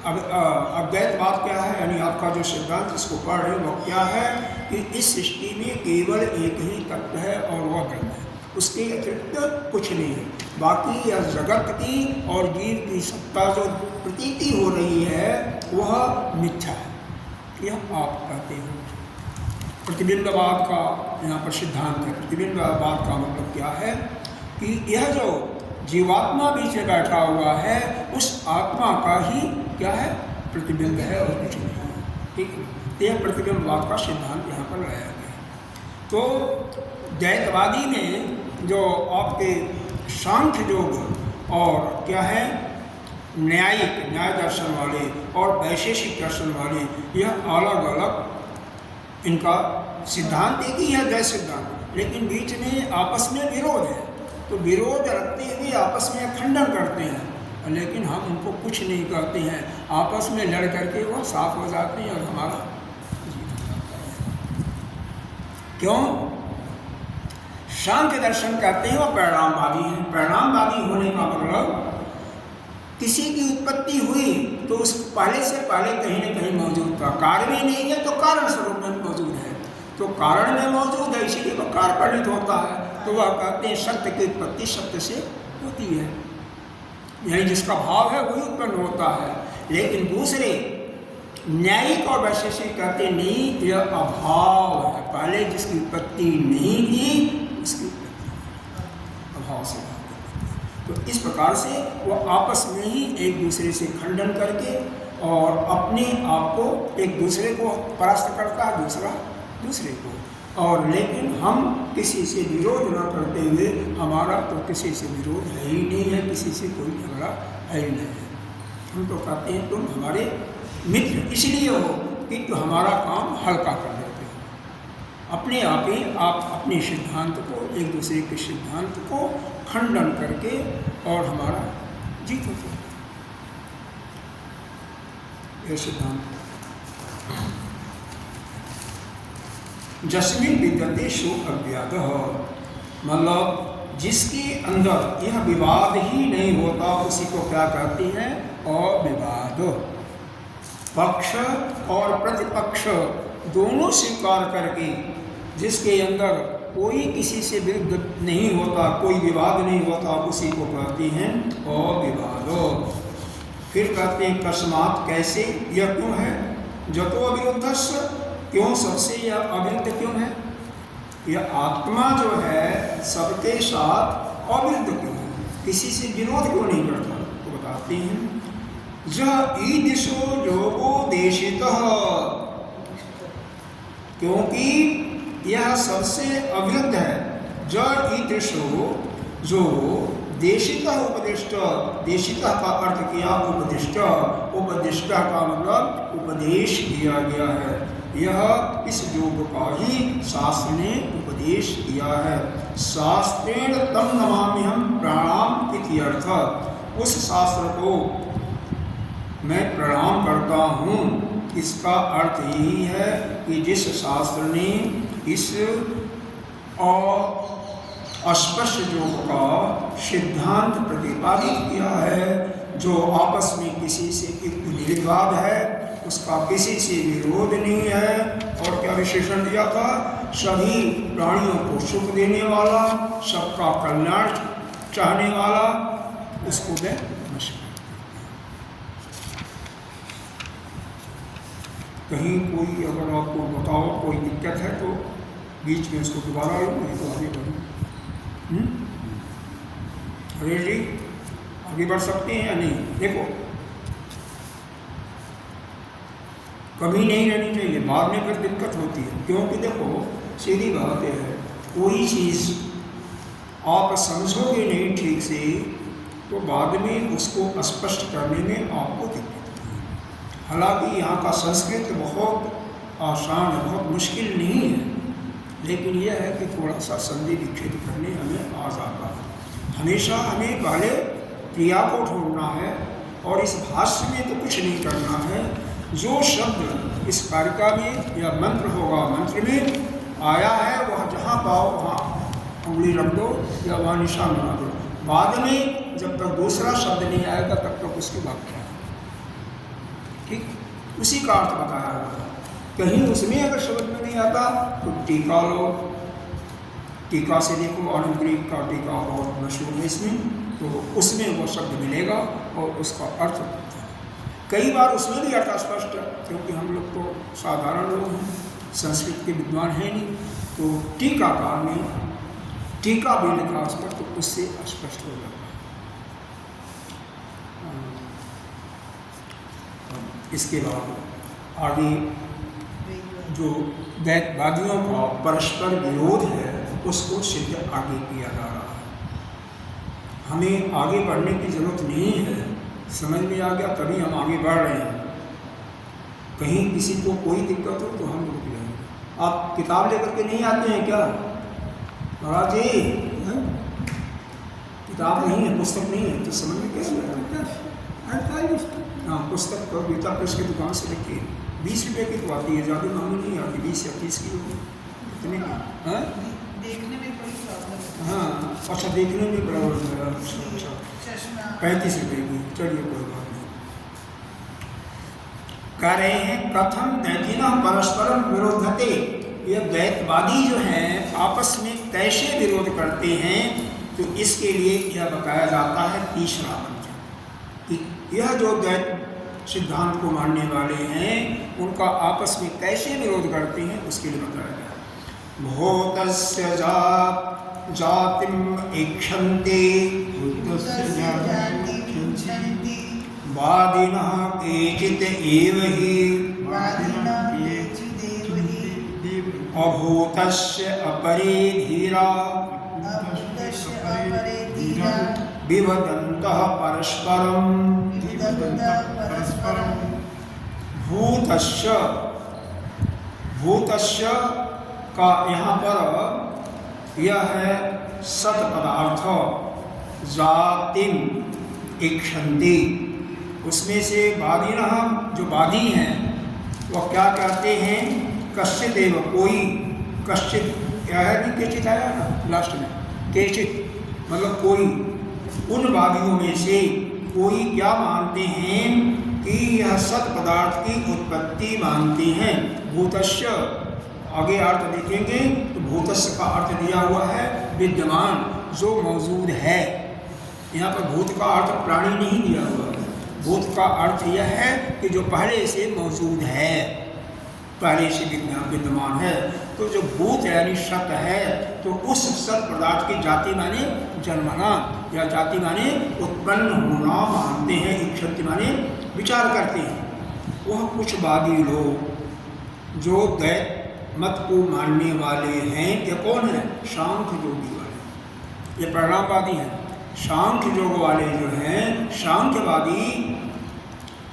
अब अद्वैतवाद क्या है, यानी आपका जो सिद्धांत जिसको पढ़ रहे वह क्या है कि इस सृष्टि में केवल एक ही तत्व है और वह ब्रह्म है, उसके अतिरिक्त कुछ नहीं है। बाकी यह जगत की और जीव की सत्ता जो प्रतीति हो रही है वह मिथ्या है, यह आप कहते हो। प्रतिबिंबवाद का यहाँ पर सिद्धांत है। प्रतिबिंबवाद का मतलब क्या है कि यह जो जीवात्मा बीच में बैठा हुआ है, उस आत्मा का ही क्या है, प्रतिबिंब है और कुछ नहीं है। ठीक, यह प्रतिबिंबवाद का सिद्धांत यहाँ पर लाया गया। तो द्वैतवादी में जो आपके सांख्य योग और क्या है, न्याय दर्शन वाले और वैशेषिक दर्शन वाले, यह अलग अलग इनका सिद्धांत एक ही है, द्वैत सिद्धांत, लेकिन बीच में आपस में विरोध है। तो विरोध रखते हुए आपस में खंडन करते हैं, लेकिन हम उनको कुछ नहीं कहते हैं, आपस में लड़ करके वो साफ हो जाते हैं और हमारा जीत हो जाता है। क्यों? सांख्य दर्शन कहते हैं वो परिणामवादी हैं। परिणामवादी होने का मतलब किसी की उत्पत्ति हुई तो उस पहले से पहले कहीं न कहीं मौजूद था, कार्य में नहीं है तो कारण स्वरूप में मौजूद है, तो कारण में मौजूद है इसीलिए वह कार्य परिणित होता है। तो वह कहते हैं सत्य की उत्पत्ति सत्य से होती है, यानी जिसका भाव है वही उत्पन्न होता है। लेकिन दूसरे न्यायिक और वैशेषिक कहते नहीं, यह अभाव है, पहले जिसकी उत्पत्ति नहीं थी उसकी उत्पत्ति अभाव से। तो इस प्रकार से वो आपस में ही एक दूसरे से खंडन करके और अपने आप को एक दूसरे को परास्त करता है, दूसरा दूसरे को। और लेकिन हम किसी से विरोध न करते हुए, हमारा तो किसी से विरोध है ही नहीं है, किसी से कोई झगड़ा है ही नहीं है। हम तो कहते हैं तुम हमारे मित्र इसलिए हो कि तो हमारा काम हल्का कर देते हो। अपने आप ही आप अपने सिद्धांत को, एक दूसरे के सिद्धांत को खंडन करके और हमारा जीत होता है। यह सिद्धांत जस्मिन विद्यते सो अव्याद, मतलब जिसके अंदर यह विवाद ही नहीं होता उसी को क्या कहते हैं, अविवाद। पक्ष और प्रतिपक्ष दोनों स्वीकार करके जिसके अंदर कोई किसी से विरुद्ध नहीं होता, कोई विवाद नहीं होता, उसी को कहते हैं अविवाद। फिर कहते हैं कस्मात्, कैसे, यह क्यों है, जतो अविरुद्धस्य, क्यों सबसे यह अविरुद्ध क्यों है, यह आत्मा जो है सबके साथ अविरुद्ध क्यों है, किसी से विरोध क्यों नहीं करता। तो बताते हैं यह ईदृशो योगोदेशितः, क्योंकि यह सबसे अविरुद्ध है। ज ईदृशो, जो देशित उपदिष्ट, देशित का अर्थ किया उपदिष्ट, उपदिष्ट का मतलब उपदेश दिया गया है। यह इस योग का ही शास्त्र ने उपदेश दिया है। शास्त्रेण तम नमाम्यहं प्रणाम इति अर्थ, उस शास्त्र को मैं प्रणाम करता हूँ, इसका अर्थ यही है कि जिस शास्त्र ने इस अस्पष्ट योग का सिद्धांत प्रतिपादित किया है, जो आपस में किसी से निर्विवाद है, उसका किसी से विरोध नहीं है। और क्या विशेषण दिया था, सभी प्राणियों को सुख देने वाला, सबका कल्याण चाहने वाला, उसको मैं नमस्कार। कहीं कोई अगर आपको बताओ कोई दिक्कत है तो बीच में उसको दोबारा लो, नहीं तो आगे बढ़ो। हरे जी आगे बढ़ सकते हैं या नहीं? देखो कभी नहीं रहनी चाहिए, बाद में फिर दिक्कत होती है। क्योंकि देखो सीधी बात है, कोई चीज़ आप समझोगे नहीं ठीक से तो बाद में उसको स्पष्ट करने में आपको दिक्कत होती है। हालांकि यहाँ का संस्कृत बहुत आसान है, बहुत मुश्किल नहीं है, लेकिन यह है कि थोड़ा सा संधि विच्छेद करने हमें आ जाता है। हमेशा हमें पहले क्रिया को ढूंढना है और इस भाष्य में तो कुछ नहीं करना है। जो शब्द इस कारिका में या मंत्र होगा, मंत्र में आया है, वह जहाँ पाओ वहाँ उंगली रख दो या वहाँ निशान बना दो। बाद में जब तक दूसरा शब्द नहीं आएगा तब तक उसकी व्याख्या, ठीक, उसी का अर्थ बताया होगा। कहीं उसमें अगर शब्द में नहीं आता तो टीका लो, टीका से देखो, अनुग्रीक का टीका बहुत मशहूर है इसमें, तो उसमें वो शब्द मिलेगा और उसका अर्थ कई बार उसमें भी अर्थ स्पष्ट है, क्योंकि हम लोग तो साधारण लोग हैं, संस्कृत के विद्वान हैं नहीं, तो टीकाकार में टीका भी लिखा उस पर, तो उससे स्पष्ट हो जाता है। इसके बाद आगे जो द्वैतवादियों का परस्पर विरोध है उसको सिद्ध आगे किया जा रहा है। हमें आगे बढ़ने की जरूरत नहीं है, समझ में आ गया तभी हम आगे बढ़ रहे हैं। कहीं किसी को कोई दिक्कत हो तो हम रुक जाएंगे। आप किताब लेकर के नहीं आते हैं क्या महाराज जी? किताब नहीं है, पुस्तक नहीं है तो समझ में कैसे लगता? हाँ, पुस्तक तो गीता प्रेस की दुकान से रखिए, 20 रुपये की तो आती है, ज़्यादा महंगी नहीं आती, 20 या 30 की होगी इतने की। हाँ देखने में कोई प्रॉब्लम? हाँ अच्छा, देखने में बराबर। अच्छा 35 रुपये की, चलिए कोई बात नहीं। कह रहे हैं कथम दैतिना परस्परम विरोधते, ये द्वैतवादी जो हैं आपस में कैसे विरोध करते हैं, तो इसके लिए यह बताया जाता है तीसरा मंत्र कि यह जो द्वैत सिद्धांत को मानने वाले हैं उनका आपस में कैसे विरोध करते हैं उसके लिए बताया गया। भूतस्य जातिम इक्षन्ते वादिनः केचित् एव हि अभूतस्य अपरे धीरा विवदन्तः परस्परं भूतस्य का यहाँ पर यह है सत पदार्थ, जातिम इक्षन्ति, उसमें से वादिनः जो वादी हैं वह क्या कहते हैं, कश्चित एव कोई, कश्चित क्या है कि केचित आया ना लास्ट में, केचित मतलब कोई, उन वादियों में से कोई क्या मानते हैं कि यह सत पदार्थ की उत्पत्ति मानते हैं। भूतस्य आगे अर्थ देखेंगे तो भूतस्य का अर्थ दिया हुआ है विद्यमान, जो मौजूद है। यहाँ पर भूत का अर्थ प्राणी नहीं दिया हुआ है, भूत का अर्थ यह है कि जो पहले से मौजूद है, पहले से विद्यमान है। तो जो भूत यानी सत है तो उस सत पदार्थ की जाति माने जन्मना, या जाति माने उत्पन्न होना मानते हैं, इक्षन्ति माने विचार करते हैं। वह कुछ वादी लोग जो द्वैत मत को मानने वाले हैं, ये कौन है, सांख्य योगी वाले, ये परिणामवादी हैं। सांख्य योग वाले जो हैं सांख्यवादी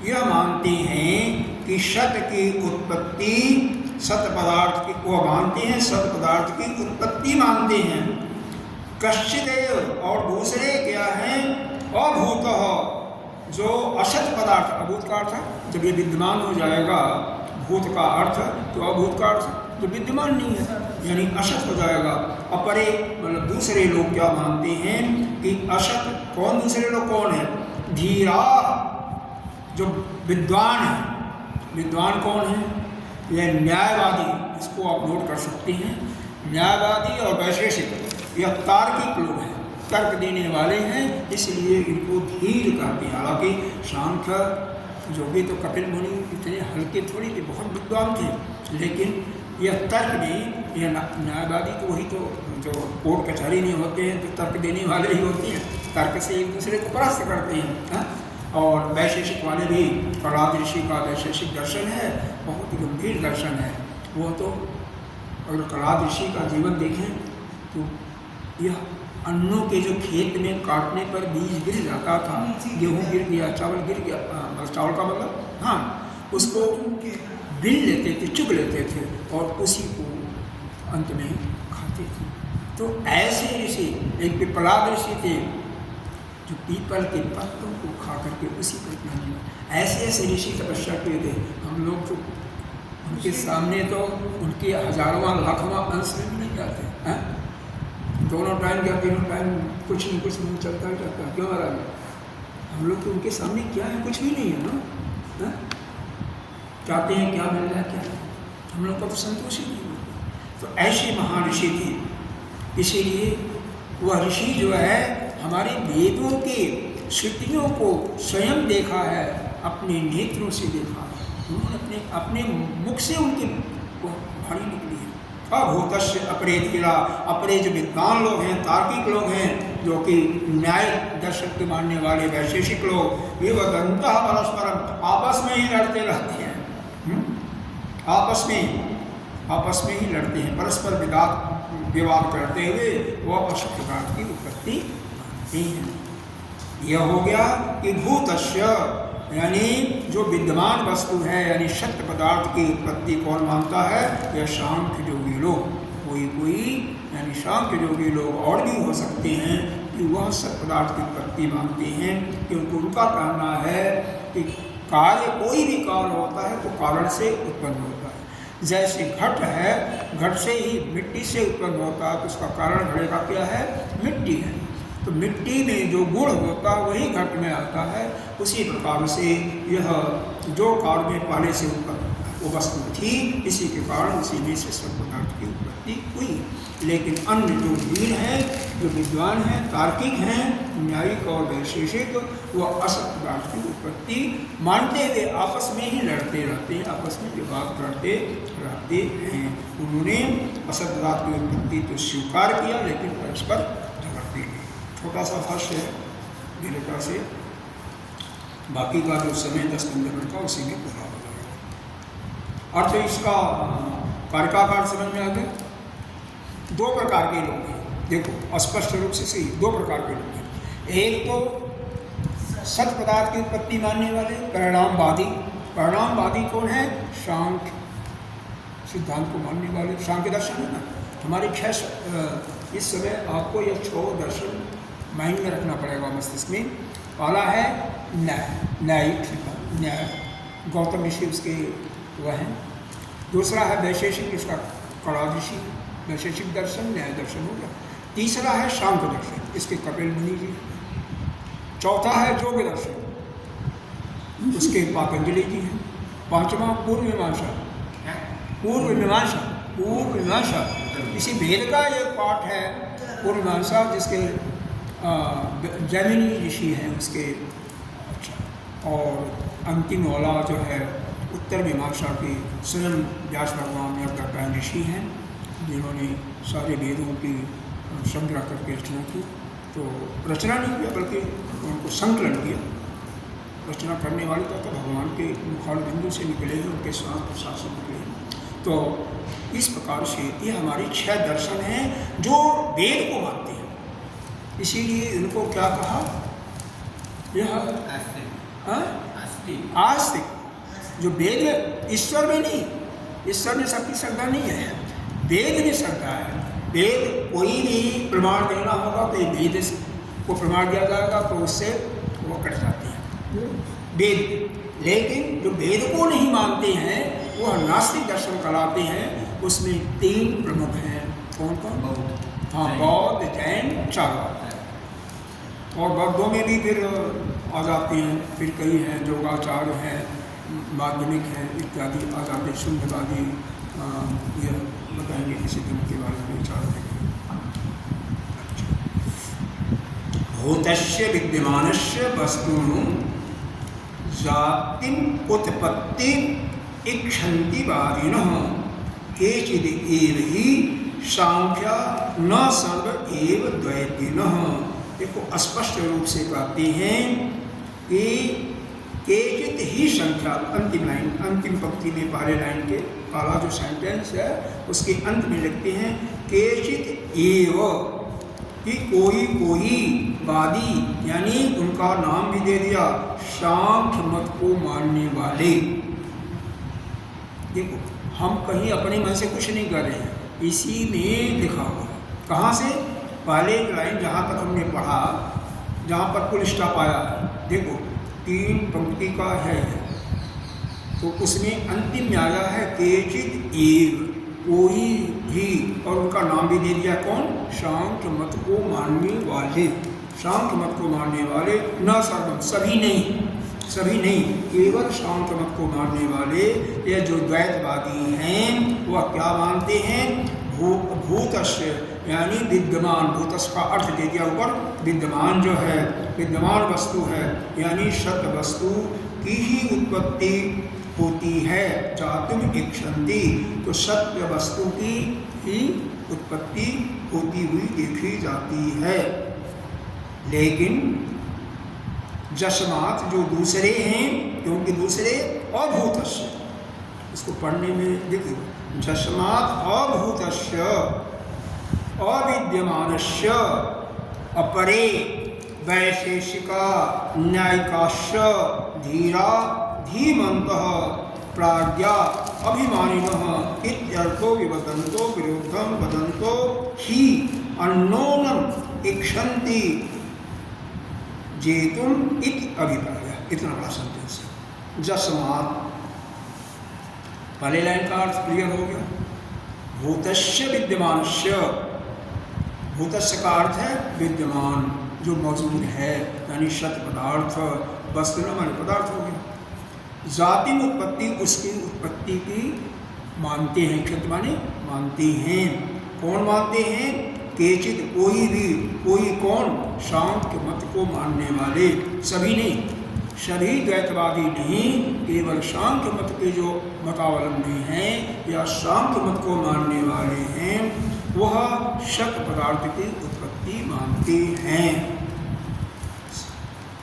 यह मानते हैं कि सत की उत्पत्ति, सत पदार्थ की वो मानते हैं, सत पदार्थ की उत्पत्ति मानते हैं। कश्चित और दूसरे क्या हैं, अभूत जो असत पदार्थ, अभूत का अर्थ जब ये विद्यमान हो जाएगा, भूत का अर्थ तो अभूत का अर्थ जो विद्यमान नहीं है यानी असत हो जाएगा। अपरे मतलब दूसरे लोग क्या मानते हैं कि असत, कौन दूसरे लोग कौन है, धीरा जो विद्वान है। विद्वान कौन है, यह न्यायवादी, इसको आप नोट कर सकते हैं। न्यायवादी और वैशेषिक यह तार्किक लोग हैं, तर्क देने वाले हैं, इसलिए इनको धीर कहते हैं। हालांकि सांख्य जो भी तो कपिल मुनि इतने हल्के थोड़ी थे, बहुत विद्वान थे, लेकिन यह तर्क नहीं, यह न्यायवादी तो वही तो जो कोर्ट कचहरी नहीं होते हैं तो तर्क देने वाले ही होते हैं, तर्क से एक दूसरे को परास्त करते हैं। और वैशेषिक वाले भी, प्रहलाद ऋषि का वैशेषिक दर्शन है, बहुत ही गंभीर दर्शन है वो तो। अगर प्रहलाद ऋषि का जीवन देखें तो यह अन्नों के जो खेत में काटने पर बीज गिर जाता था, गेहूँ गिर गया, चावल गिर गया, चावल का मतलब हाँ, उसको बिन लेते थे, चुग लेते थे और उसी को अंत में खाते थे। तो ऐसे ऋषि, एक प्रहलाद ऋषि थे जो पीपल के पत्तों को खा करके उसी पर अपना जीवन, ऐसे ऐसे ऋषि तपस्या किए थे। हम लोग तो उनके सामने तो उनके हजारवां लाखवां अंश में भी नहीं जाते हैं। दोनों टाइम या तीनों टाइम कुछ नहीं कुछ नहीं चलता ही रहता है। क्यों महाराज, हम लोग तो उनके सामने क्या है, कुछ भी नहीं है ना। चाहते हैं क्या मिल रहा है, क्या हम लोग का तो संतोष ही नहीं है। तो ऐसे महान ऋषि थे, इसीलिए वह ऋषि जो है हमारे वेदों के श्रुतियों को स्वयं देखा है, अपने नेत्रों से देखा है, उन्होंने अपने मुख से उनकी वाणी निकली है। अभूतस्य अपरे धीरा, अपरे जो विद्वान लोग हैं, तार्किक लोग हैं, जो कि न्याय दर्शन के मानने वाले वैशेषिक लोग ये वदंतः परस्परम आपस में ही लड़ते रहते हैं, आपस में ही लड़ते हैं, परस्पर विवाद करते हुए वो असत पदार्थ की उत्पत्ति मानते हैं। यह हो गया कि भूतस्य यानी जो विद्यमान वस्तु है यानी सत्य पदार्थ की उत्पत्ति कौन मानता है? यह सांख्य योगी लोग, कोई यानी सांख्य योगी लोग और भी हो सकते हैं कि वह सत्य पदार्थ की उत्पत्ति मानते हैं, क्योंकि उनका कहना है कि कार्य कोई भी कार्य होता है तो कारण से उत्पन्न होता है। जैसे घट है, घट से ही मिट्टी से उत्पन्न होता है तो उसका कारण घड़े का क्या है? मिट्टी है। तो मिट्टी में जो गुण होता है वही घट में आता है। उसी प्रकार से यह जो कार्य में पहले से उत्पन्न वो वस्तु थी, इसी के कारण उसी में से सब पदार्थ की उत्पत्ति हुई। लेकिन अन्य जो वीर हैं, जो विद्वान हैं, तार्किक हैं, न्यायिक और वैशेषिक, वह असत पदार्थ की उत्पत्ति मानते हुए आपस में ही लड़ते रहते हैं, आपस में विवाद करते रहते हैं। उन्होंने असत पदार्थ की उत्पत्ति तो स्वीकार किया लेकिन परस्पर झगड़ते गए। छोटा सा भाष्य है दीर्घता से, बाकी का जो समय 10-15 मिनट का उसी में पूरा हो जाएगा। अर्थ इसका कार्यकाकार समझ में आ गया। दो प्रकार के लोग हैं, देखो स्पष्ट रूप से सही, दो प्रकार के लोग हैं। एक तो सत पदार्थ की उत्पत्ति मानने वाले परिणामवादी। परिणामवादी कौन है? सांख्य सिद्धांत को मानने वाले, सांख्य दर्शन है ना। हमारे 6 इस समय आपको यह 6 दर्शन माइंड में रखना पड़ेगा मस्तिष्क में। पहला है न्यायिक सिद्धांत, न्याय गौतम ऋषि उसके वह हैं। दूसरा है वैशेषिक, इसका कड़ा ऋषि, वैशेषिक दर्शन, न्याय दर्शन हो गया। तीसरा है सांख्य दर्शन, इसके कपिल मुनि जी। चौथा है योग दर्शन, उसके पातंजलि जी हैं। पांचवा पूर्व मीमांसा, पूर्व मीमांसा इसी भेद का एक पाठ है पूर्व मीमांसा, जिसके जैमिनी ऋषि हैं उसके। अच्छा, और अंतिम वाला जो है उत्तर मीमांसा के स्वयं व्यास भगवान या ऋषि हैं, जिन्होंने सारे वेदों की संग्रह करके रचना की। तो रचना नहीं किया बल्कि उनको संकलन किया। रचना करने वाले तो भगवान के मुखार बिंदु से निकले हैं, उनके श्वास प्रश्वास से निकले हैं। तो इस प्रकार से ये हमारे 6 दर्शन हैं जो वेद को मानते हैं। इसीलिए इनको क्या कहा? यह आस्तिक, जो वेद ईश्वर में नहीं, ईश्वर में सबकी श्रद्धा नहीं है, वेद में श्रद्धा है। वेद कोई भी प्रमाण देना होगा तो वेद को प्रमाण दिया जाएगा तो उससे वो कट जाते हैं वेद। लेकिन जो वेद को नहीं मानते हैं वह नास्तिक दर्शन कहलाते हैं। उसमें 3 प्रमुख हैं। कौन कौन? बौद्ध, हाँ, बौद्ध, जैन, चार्वाक। और बौद्धों में भी फिर आ जाते हैं, फिर कई हैं, योगाचार्य हैं, माध्यमिक हैं इत्यादि आ जाते, शुद्धवादी। यह बताएंगे किसी दिन के बारे में विचार करेंगे। भूतस्य विद्यमानस्य वस्तुनु जातिम उत्पत्ति इच्छन्ति वादिनः केचिद एव हि सांख्या न सर्व एव द्वैतिनः। देखो स्पष्ट रूप से कहते हैं कि केचित ही संख्या, अंतिम लाइन, अंतिम पंक्ति में पहले लाइन के पहला जो सेंटेंस है उसके अंत में लिखते हैं केचित एव, कि कोई वादी, यानी उनका नाम भी दे दिया, सांख्य मत को मानने वाले। देखो हम कहीं अपने मन से कुछ नहीं कर रहे हैं, इसी में लिखा हुआ। कहाँ से? पहले लाइन जहाँ तक हमने पढ़ा, जहाँ पर पुल स्टॉप आया है, देखो 3 पंक्ति का है, तो उसमें अंतिम में आया है केचित एव, कोई भी, और उनका नाम भी दे दिया। कौन? सांख्य मत को मानने वाले। सांख्य मत को मानने वाले, न सर्वम, सभी नहीं, केवल सांख्य मत को मानने वाले। ये जो द्वैतवादी हैं वह क्या मानते हैं? भूतस्य यानी विद्यमान, भूतस्य का अर्थ दे दिया ऊपर, विद्यमान जो है, विद्यमान वस्तु है, यानी सत्य वस्तु की ही उत्पत्ति होती है। जातुम इच्छन्ति, तो सत्य वस्तु की ही उत्पत्ति होती हुई देखी जाती है। लेकिन जस्मात् जो दूसरे हैं, क्योंकि दूसरे अभूतस्य, इसको पढ़ने में देखिए, जस्मात् अभूतस्य अविद्यमानस्य अपरे वैशेषिका न्यायिकाश्च धीरा धीमन्तः प्राज्ञा अभिमानिनः इत्यर्थो विवदन्तो विरुद्धं वदन्तो हि अन्नोनम इक्षन्ति जेतुम इति अभिप्राय। इतना बड़ा सेंटेंस है। जस्मात्, पहले लाइन का अर्थ क्लियर हो गया। भूतस्य विद्यमानस्य, भूतस्य का अर्थ है विद्यमान, जो मौजूद है, यानी शत पदार्थ, वस्तु न माने पदार्थ हो गया। जाति में उत्पत्ति, उसकी उत्पत्ति की मानते हैं, क्षत माने मानते हैं। कौन मानते हैं? केचित, कोई भी, कोई कौन? सांख्य मत को मानने वाले, सभी नहीं, सभी द्वैतवादी नहीं, केवल सांख्य मत के जो मतावलंबी हैं या सांख्य मत को मानने वाले हैं, वह शत पदार्थ की उत्पत्ति मानते हैं।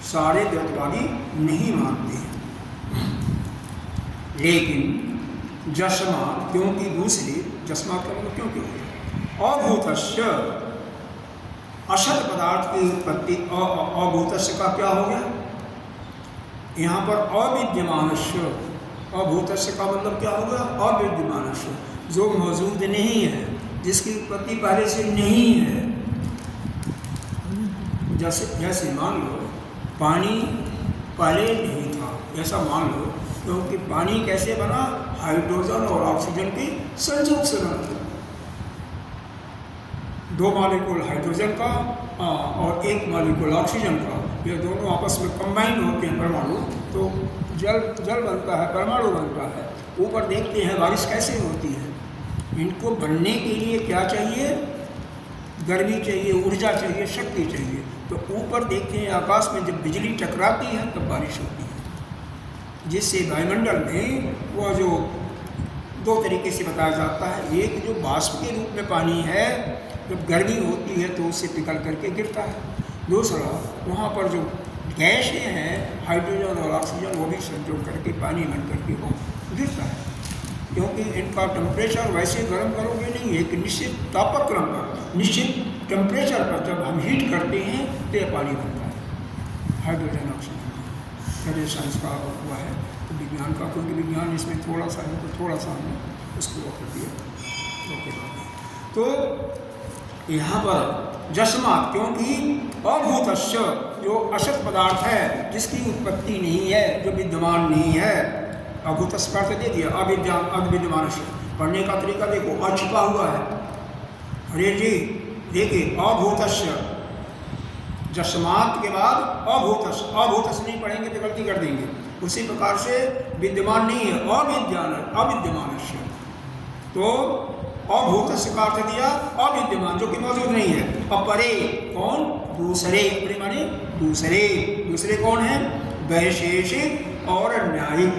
सारे द्वैतवादी नहीं मानते हैं। लेकिन जस्मात्, क्योंकि दूसरे, जस्मात् का मतलब क्यों क्यों है? अभूतस्य, अशत पदार्थ की उत्पत्ति, अभूतस्य का क्या हो गया यहाँ पर? अविद्यमानस्य। अभूतस्य का मतलब क्या होगा? अविद्यमानस्य, जो मौजूद नहीं है, जिसकी उत्पत्ति पहले से नहीं है। जैसे मान लो पानी पहले नहीं था, ऐसा मान लो, क्योंकि पानी कैसे बना? हाइड्रोजन और ऑक्सीजन के संयोग से बना। दो मॉलिक्यूल हाइड्रोजन का और एक मॉलिक्यूल ऑक्सीजन का, ये दोनों आपस में कंबाइन होते हैं परमाणु, तो जल बनता है, परमाणु बनता है। ऊपर देखते हैं बारिश कैसे होती है। इनको बनने के लिए क्या चाहिए? गर्मी चाहिए, ऊर्जा चाहिए, शक्ति चाहिए। तो ऊपर देखते हैं आकाश में जब बिजली टकराती है तब बारिश होती है, जिससे वायुमंडल में वह जो दो तरीके से बताया जाता है। एक जो बाष्प के रूप में पानी है, जब गर्मी होती है तो उससे पिघल करके गिरता है। दूसरा, वहाँ पर जो गैसें हैं, हाइड्रोजन और ऑक्सीजन, वो भी संयोग करके पानी बन करके वो गिरता है। क्योंकि इनका टेम्परेचर वैसे गर्म करोगे नहीं, एक निश्चित तापक्रम पर, निश्चित टेम्परेचर पर जब हम हीट करते हैं तो ये पानी बनता है, हाइड्रोजन ऑक्सीजन। मेरे साइंस का हुआ है तो विज्ञान का, क्योंकि विज्ञान इसमें थोड़ा सा है तो थोड़ा सा हमने उसको वो कर दिया। तो यहाँ पर जस्मात्, क्योंकि अभूतस्य, जो अशत पदार्थ है, जिसकी उत्पत्ति नहीं है, जो विद्यमान नहीं है, अभूतस्य का अर्थ दे दिया, अविद्यमान। पढ़ने का तरीका देखो, अ छुपा हुआ है। अरे जी देखिए, अभूतस्य, जस्मात् के बाद अभूतस्य, अभूतस्य नहीं पढ़ेंगे तो गलती कर देंगे। उसी प्रकार से विद्यमान नहीं है, अविद्यमानस्य, तो अभूतस्य का अर्थ दिया अविद्यमान, जो कि मौजूद नहीं है। अपरे, कौन? दूसरे, अपरे माने दूसरे। दूसरे कौन है? वैशेषिक और न्यायिक।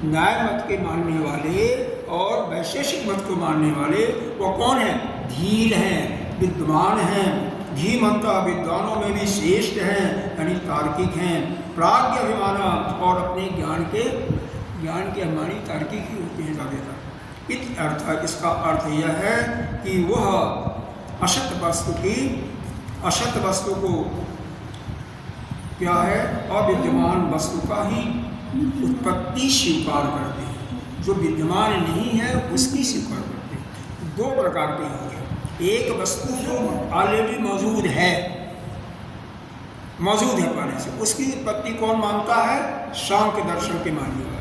न्याय मत के मानने वाले और वैशेषिक मत को मानने वाले वो कौन है? धीर हैं, विद्वान हैं, धीमंता, विद्वानों में भी श्रेष्ठ हैं, यानी तार्किक हैं। प्राज्ञ अभिमान, और अपने ज्ञान के हमारी तार्किक ही होते हैं ज़्यादातर। इत अर्थ, इसका अर्थ यह है कि वह अशत वस्तु को क्या है? अविद्यमान वस्तु का ही उत्पत्ति स्वीकार करते हैं, जो विद्यमान नहीं है उसकी स्वीकार करते हैं। दो प्रकार के हो गए। एक वस्तु जो ऑलरेडी मौजूद है पहले से, उसकी उत्पत्ति कौन मानता है? सांख्य दर्शन के मानने वाले।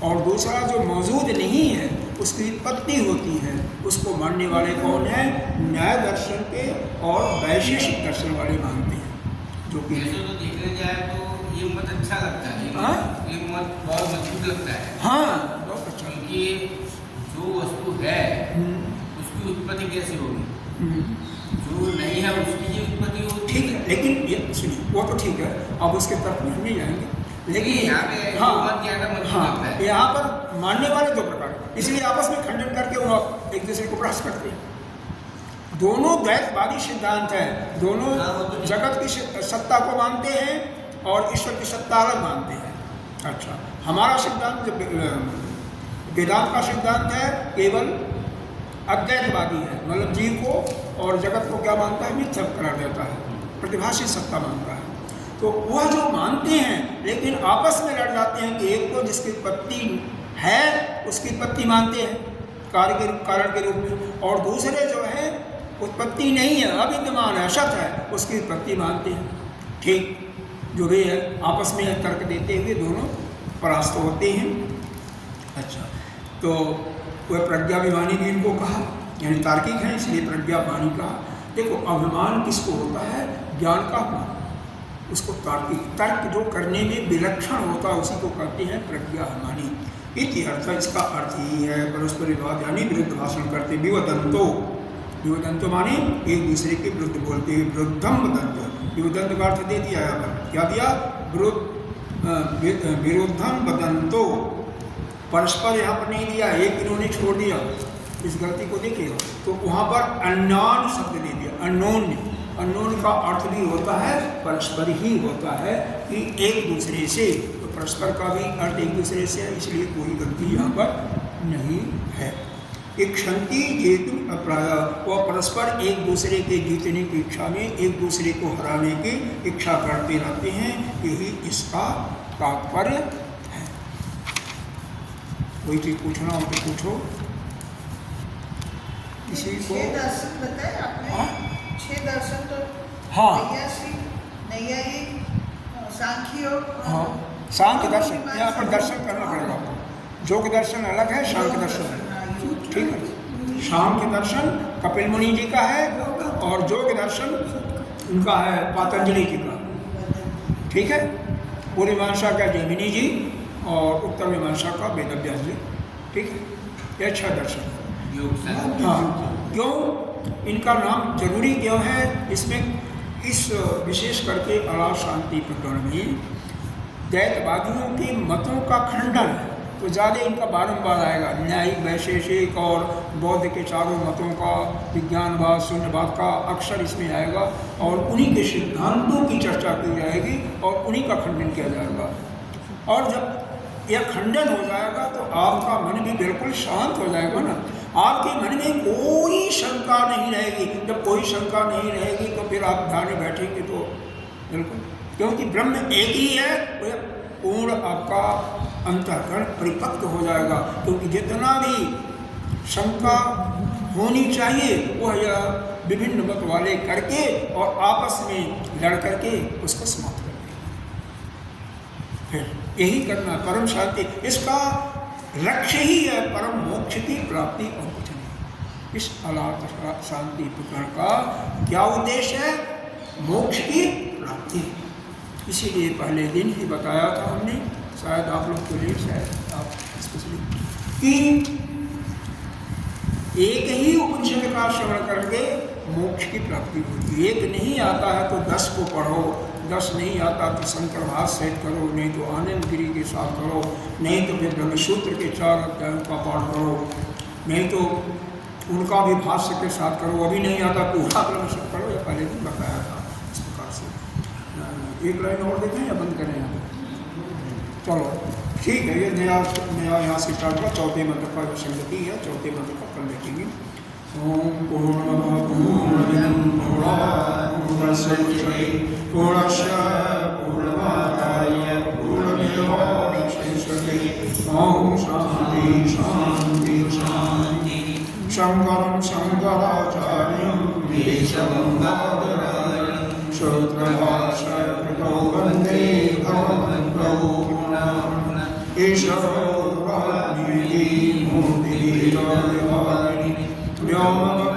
और दूसरा जो मौजूद नहीं है, उसकी उत्पत्ति होती है, उसको मानने वाले कौन है? न्याय दर्शन के और वैशेषिक दर्शन वाले मानते हैं। जो कि तो देखने जाए तो ये मत अच्छा लगता है। ये मत बहुत मजबूत लगता है। हाँ, बहुत अच्छा। क्योंकि जो वस्तु है उसकी उत्पत्ति कैसे होगी? जो नहीं है उसकी ये उत्पत्ति होगी। ठीक है, लेकिन ये सुनिए, वो तो ठीक है, अब उसके तर्क में हम नहीं जाएंगे। लेकिन यहाँ पे हाँ, यहाँ पर मानने वाले दो प्रकार, इसलिए आपस में खंडन करके वो एक दूसरे को प्रयास करते हैं। दोनों द्वैतवादी सिद्धांत है, दोनों हाँ, वो तो ठीक। जगत की सत्ता को मानते हैं और ईश्वर की सत्ता अलग मानते हैं। अच्छा, हमारा सिद्धांत वेदांत का सिद्धांत है केवल अद्वैतवादी है, मतलब जीव को और जगत को क्या मानता है, मिथ्या करार देता है, प्रतिभाषी सत्ता मानता है। तो वह जो मानते हैं लेकिन आपस में लड़ जाते हैं कि एक तो जिसकी उत्पत्ति है उसकी उत्पत्ति मानते हैं कारण के रूप में, और दूसरे जो है उत्पत्ति नहीं है, अविद्यमान है, असत है, उसकी उत्पत्ति मानते हैं। ठीक, जो भी है आपस में तर्क देते हुए दोनों परास्त होते हैं। अच्छा, तो वह प्रज्ञाभिमानी भी इनको कहा, यानी तार्किक है इसलिए प्रज्ञाभिमानी कहा। देखो, अभिमान किसको होता है, ज्ञान का अभिमान, उसको तार्किक, तर्क जो करने में विलक्षण होता है उसी को कहते हैं प्रज्ञाभिमानी। इति अर्थ, इसका अर्थ ही है परस्पर विवाद यानी विरुद्ध भाषण करते। विवदंतो, विवदंतो माने एक दूसरे के विरुद्ध बोलते हैं। विरुद्धम वदंतो, विवदंत का अर्थ दे दिया यहाँ पर, क्या दिया, विरुद्धम वदंतो, परस्पर यहाँ पर नहीं दिया, एक इन्होंने छोड़ दिया, इस गलती को देखिएगा। तो वहाँ पर अननोन शब्द दे दिया, अननोन। अननोन का अर्थ भी होता है परस्पर ही होता है कि एक दूसरे से, तो परस्पर का भी अर्थ एक दूसरे से है, इसलिए कोई गलती यहाँ पर नहीं है। इक्षंति जेतु अप्राय, वह परस्पर एक दूसरे के जीतने की इच्छा में एक दूसरे को हराने की इच्छा करते रहते हैं, यही इसका तात्पर्य है। कोई चीज़ पूछना हो तो पूछो किसी को। 6 दर्शन बताए आपने। हाँ? 6 दर्शन तो हाँ। नैयायिक, सांख्य और हाँ, सांख्य दर्शन, यहाँ पर दर्शन करना पड़ेगा आपको। योग दर्शन अलग है, सांख्य दर्शन है, ठीक है। सांख्य दर्शन कपिल मुनि जी का है और योग दर्शन उनका है पातंजलि जी का, ठीक है। पूर्व मीमांसा का जैमिनी जी और उत्तर मीमांसा का वेदव्यास जी, ठीक है। ये 6 दर्शन है। योग शास्त्र। हाँ, क्यों इनका नाम जरूरी क्यों है, इसमें इस विशेष करके अलाव शांति प्रकरण में द्वैतवादियों के मतों का खंडन है, तो ज़्यादा इनका बारंबार आएगा। न्यायिक, वैशेषिक और बौद्ध के चारों मतों का, विज्ञानवाद, शून्यवाद का अक्सर इसमें आएगा और उन्हीं के सिद्धांतों की चर्चा की जाएगी और उन्हीं का खंडन किया जाएगा। और जब यह खंडन हो जाएगा तो आपका मन भी बिल्कुल शांत हो जाएगा ना, आपके मन में कोई शंका नहीं रहेगी। जब कोई शंका नहीं रहेगी तो फिर आप ध्यान में बैठेंगे तो बिल्कुल, क्योंकि ब्रह्म एक ही है, वह पूर्ण आपका अंतःकरण परिपक्व हो जाएगा। क्योंकि जितना भी शंका होनी चाहिए वह यह विभिन्न मत वाले करके और आपस में लड़ करके उसको समाप्त कर देंगे। फिर यही करना परम शांति, इसका लक्ष्य ही है परम मोक्ष की प्राप्ति और कुछ नहीं। इस अलाव शांति प्रकरण का क्या उद्देश्य है, मोक्ष की प्राप्ति। इसीलिए पहले दिन ही बताया था हमने, शायद आप लोग को लिए, शायद आप स्पेशली, कि एक ही उपनिषद का श्रवण करके मोक्ष की प्राप्ति होती है। एक नहीं आता है तो 10 को पढ़ो, 10 नहीं आता तो शंकर भाष्य सेट करो, नहीं तो आनंद गिरी के साथ करो, नहीं तो फिर ब्रह्मसूत्र के 4 अध्यायों का पाठ करो, नहीं तो उनका भी भाष्य के साथ करो। अभी नहीं आता पूरा ब्रह्मसूत्र करो, या पहले दिन बताया था इस प्रकार से। एक लाइन और देखें या बंद करें यहाँ? चलो ठीक है, ये नया यहाँ से स्टार्ट हुआ। 4वें मंत्र का जो संगति है, 4वें मंत्र का कल देखेंगे। ओम पूर्णमद पूर्णमिदं पूर्णात् पूर्णमुदच्यते पूर्णस्य पूर्णमादाय पूर्णमेवावशिष्यते। ओम शांति शांति शांति। शंकरं शंकराचार्यं केशवं बादरायणं सूत्रभाष्यकृतौ वन्दे भगवन्तो ईश्वरो वाग्देवी मूर्तिः व्योमवद्